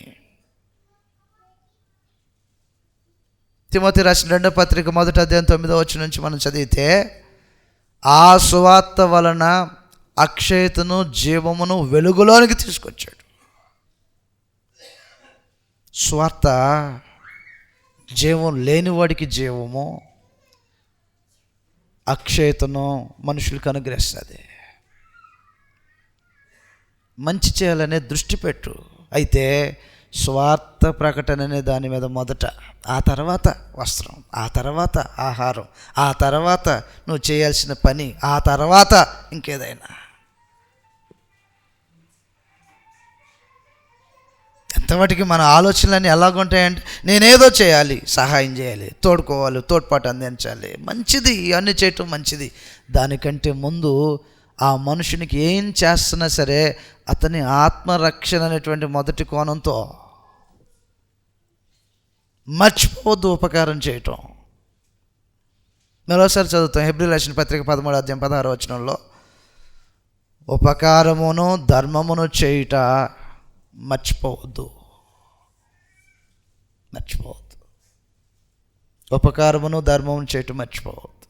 తిమోతి రాసిన 2వ పత్రిక 1వ అధ్యాయం 9వ వచనం నుంచి మనం చదివితే, ఆ సువార్త వలన అక్షయతను, జీవమును వెలుగులోనికి తీసుకొచ్చాడు. స్వార్థ జీవం లేనివాడికి జీవము, అక్షయతను మనుషులకు అనుగ్రహిస్తుంది. మంచి చేయాలనే దృష్టి పెట్టు. అయితే స్వార్థ ప్రకటన అనే దాని మీద మొదట, ఆ తర్వాత వస్త్రం, ఆ తర్వాత ఆహారం, ఆ తర్వాత నువ్వు చేయాల్సిన పని, ఆ తర్వాత ఇంకేదైనా. ఎంతవాటికి మన ఆలోచనలన్నీ ఎలాగుంటాయంటే, నేనేదో చేయాలి, సహాయం చేయాలి, తోడుకోవాలి, తోడ్పాటు అందించాలి, మంచిది, ఇవన్నీ చేయటం మంచిది. దానికంటే ముందు ఆ మనుషునికి ఏం చేస్తున్నా సరే అతని ఆత్మరక్షణ అనేటువంటి మొదటి కోణంతో మర్చిపోవద్దు ఉపకారం చేయటం. మరోసారి చదువుతాం. హెబ్రీయులకు రాసిన పత్రిక 13వ అధ్యాయం 16వ వచనంలో, ఉపకారమును ధర్మమును చేయుట మర్చిపోవద్దు. మర్చిపోవద్దు. ఉపకారమును ధర్మమును చేయటం మర్చిపోవద్దు.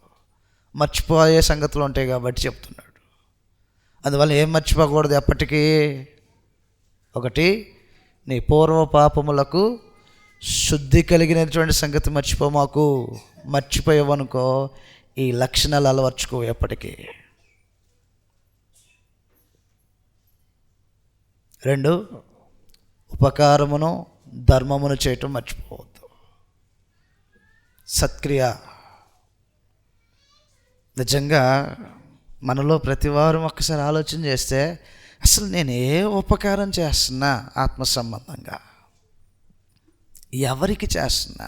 మర్చిపోయే సంగతులు ఉంటాయి కాబట్టి చెప్తున్నాడు. అందువల్ల ఏం మర్చిపోకూడదు ఎప్పటికీ? ఒకటి, నీ పూర్వ పాపములకు శుద్ధి కలిగినటువంటి సంగతి మర్చిపోమాకు. మర్చిపోయావనుకో ఈ లక్షణాలు అలవర్చుకో ఎప్పటికీ. 2, ఉపకారమును ధర్మమును చేయటం మర్చిపోవద్దు. సత్క్రియ. నిజంగా మనలో ప్రతి వారం ఒక్కసారి ఆలోచన చేస్తే, అసలు నేను ఏ ఉపకారం చేస్తున్నా ఆత్మ సంబంధంగా, ఎవరికి చేస్తున్నా?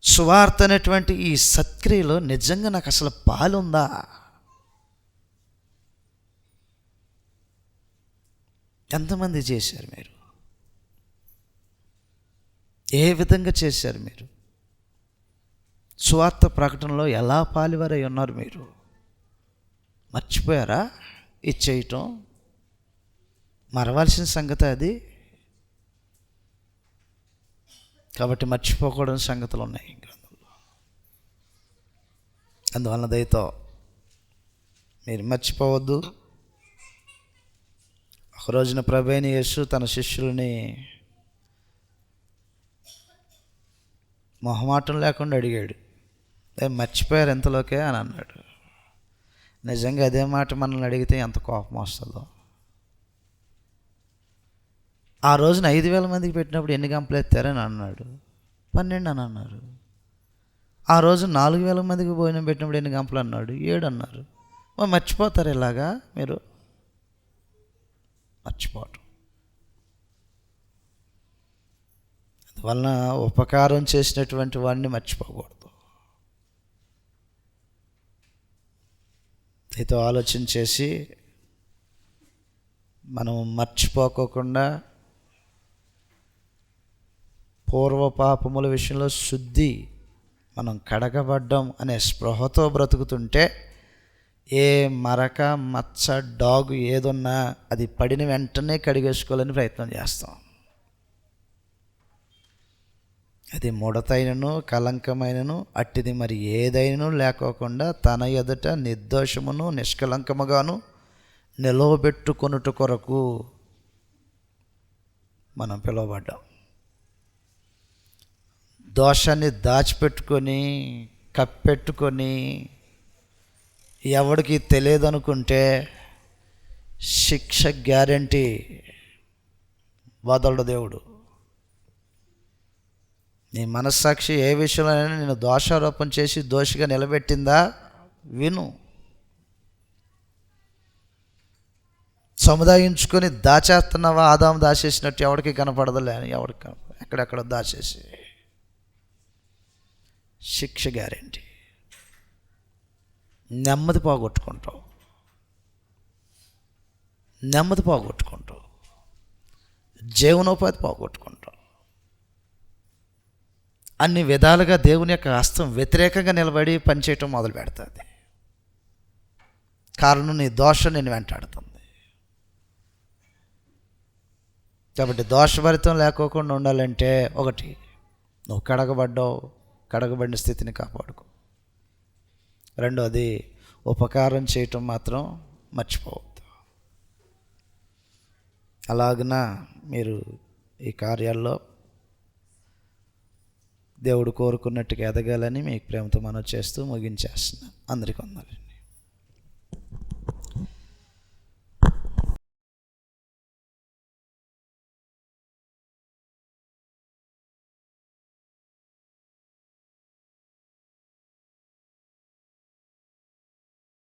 సువార్త అనేటువంటి ఈ సత్క్రియలో నిజంగా నాకు అసలు పాలుందా? ఎంతమంది చేశారు మీరు? ఏ విధంగా చేశారు మీరు? సువార్త ప్రకటనలో ఎలా పాలివారై ఉన్నారు మీరు? మర్చిపోయారా ఇది చేయటం? మరవాల్సిన సంగతి అది. కాబట్టి మర్చిపోకూడని సంగతులు ఉన్నాయి గ్రంథంలో. అందువలన దయతో మీరు మర్చిపోవద్దు. ఒక రోజున ప్రభువైన యేసు తన శిష్యులని మొహమాటం లేకుండా అడిగాడు, మర్చిపోయారు ఎంతలోకే అని అన్నాడు. నిజంగా అదే మాట మనల్ని అడిగితే ఎంత కోపం వస్తుందో. ఆ రోజున 5,000 మందికి పెట్టినప్పుడు ఎన్ని గంపలు ఎత్తారని అన్నాడు. 12 అని అన్నారు. ఆ రోజు 4,000 మందికి భోజనం పెట్టినప్పుడు ఎన్ని గంపలు అన్నాడు. 7 అన్నారు. మర్చిపోతారు ఇలాగా మీరు? మర్చిపోవటం. అందువలన ఉపకారం చేసినటువంటి వాడిని మర్చిపోకూడదు. మీతో ఆలోచన చేసి మనం మర్చిపోకుండా పూర్వ పాపముల విషయంలో శుద్ధి, మనం కడగబడ్డం అనే స్పృహతో బ్రతుకుతుంటే ఏ మరక మచ్చ డాగు ఏదున్నా అది పడిన వెంటనే కడిగేసుకోవాలని ప్రయత్నం చేస్తాం. అది ముడతైనను కలంకమైనను అట్టిది మరి ఏదైనను లేకోకుండా తన ఎదుట నిర్దోషమును నిష్కలంకముగాను నిలవబెట్టుకొనుట కొరకు మనం పిలువబడ్డాం. దోషాన్ని దాచిపెట్టుకొని కప్పెట్టుకొని ఎవడికి తెలియదనుకుంటే శిక్ష గ్యారంటీ. వదలడు దేవుడు. నీ మనస్సాక్షి ఏ విషయంలోనైనా నేను దోషారోపణ చేసి దోషిగా నిలబెట్టిందా విను. సముదాయించుకొని దాచేస్తున్నావా? ఆదాము దాచేసినట్టు ఎవరికి కనపడదులే అని ఎవరికి ఎక్కడెక్కడ దాచేసి శిక్ష గ్యారెంటీ. నెమ్మది పోగొట్టుకుంటావు, జీవనోపాధి పోగొట్టుకుంటావు. అన్ని విధాలుగా దేవుని యొక్క హస్తం వ్యతిరేకంగా నిలబడి పనిచేయటం మొదలు పెడుతుంది. కారణం నీ దోషం నేను వెంటాడుతుంది. కాబట్టి దోషభరితం లేకోకుండా ఉండాలంటే ఒకటి, నువ్వు కడగబడిన స్థితిని కాపాడుకో. రెండోది, ఉపకారం చేయటం మాత్రం మర్చిపోవద్దు. అలాగన మీరు ఈ కార్యాల్లో దేవుడు కోరుకున్నట్టుగా ఎదగాలని మీకు ప్రేమతో మనం చేస్తూ ముగించేస్తున్నాం. అందరికీ వందనాలు.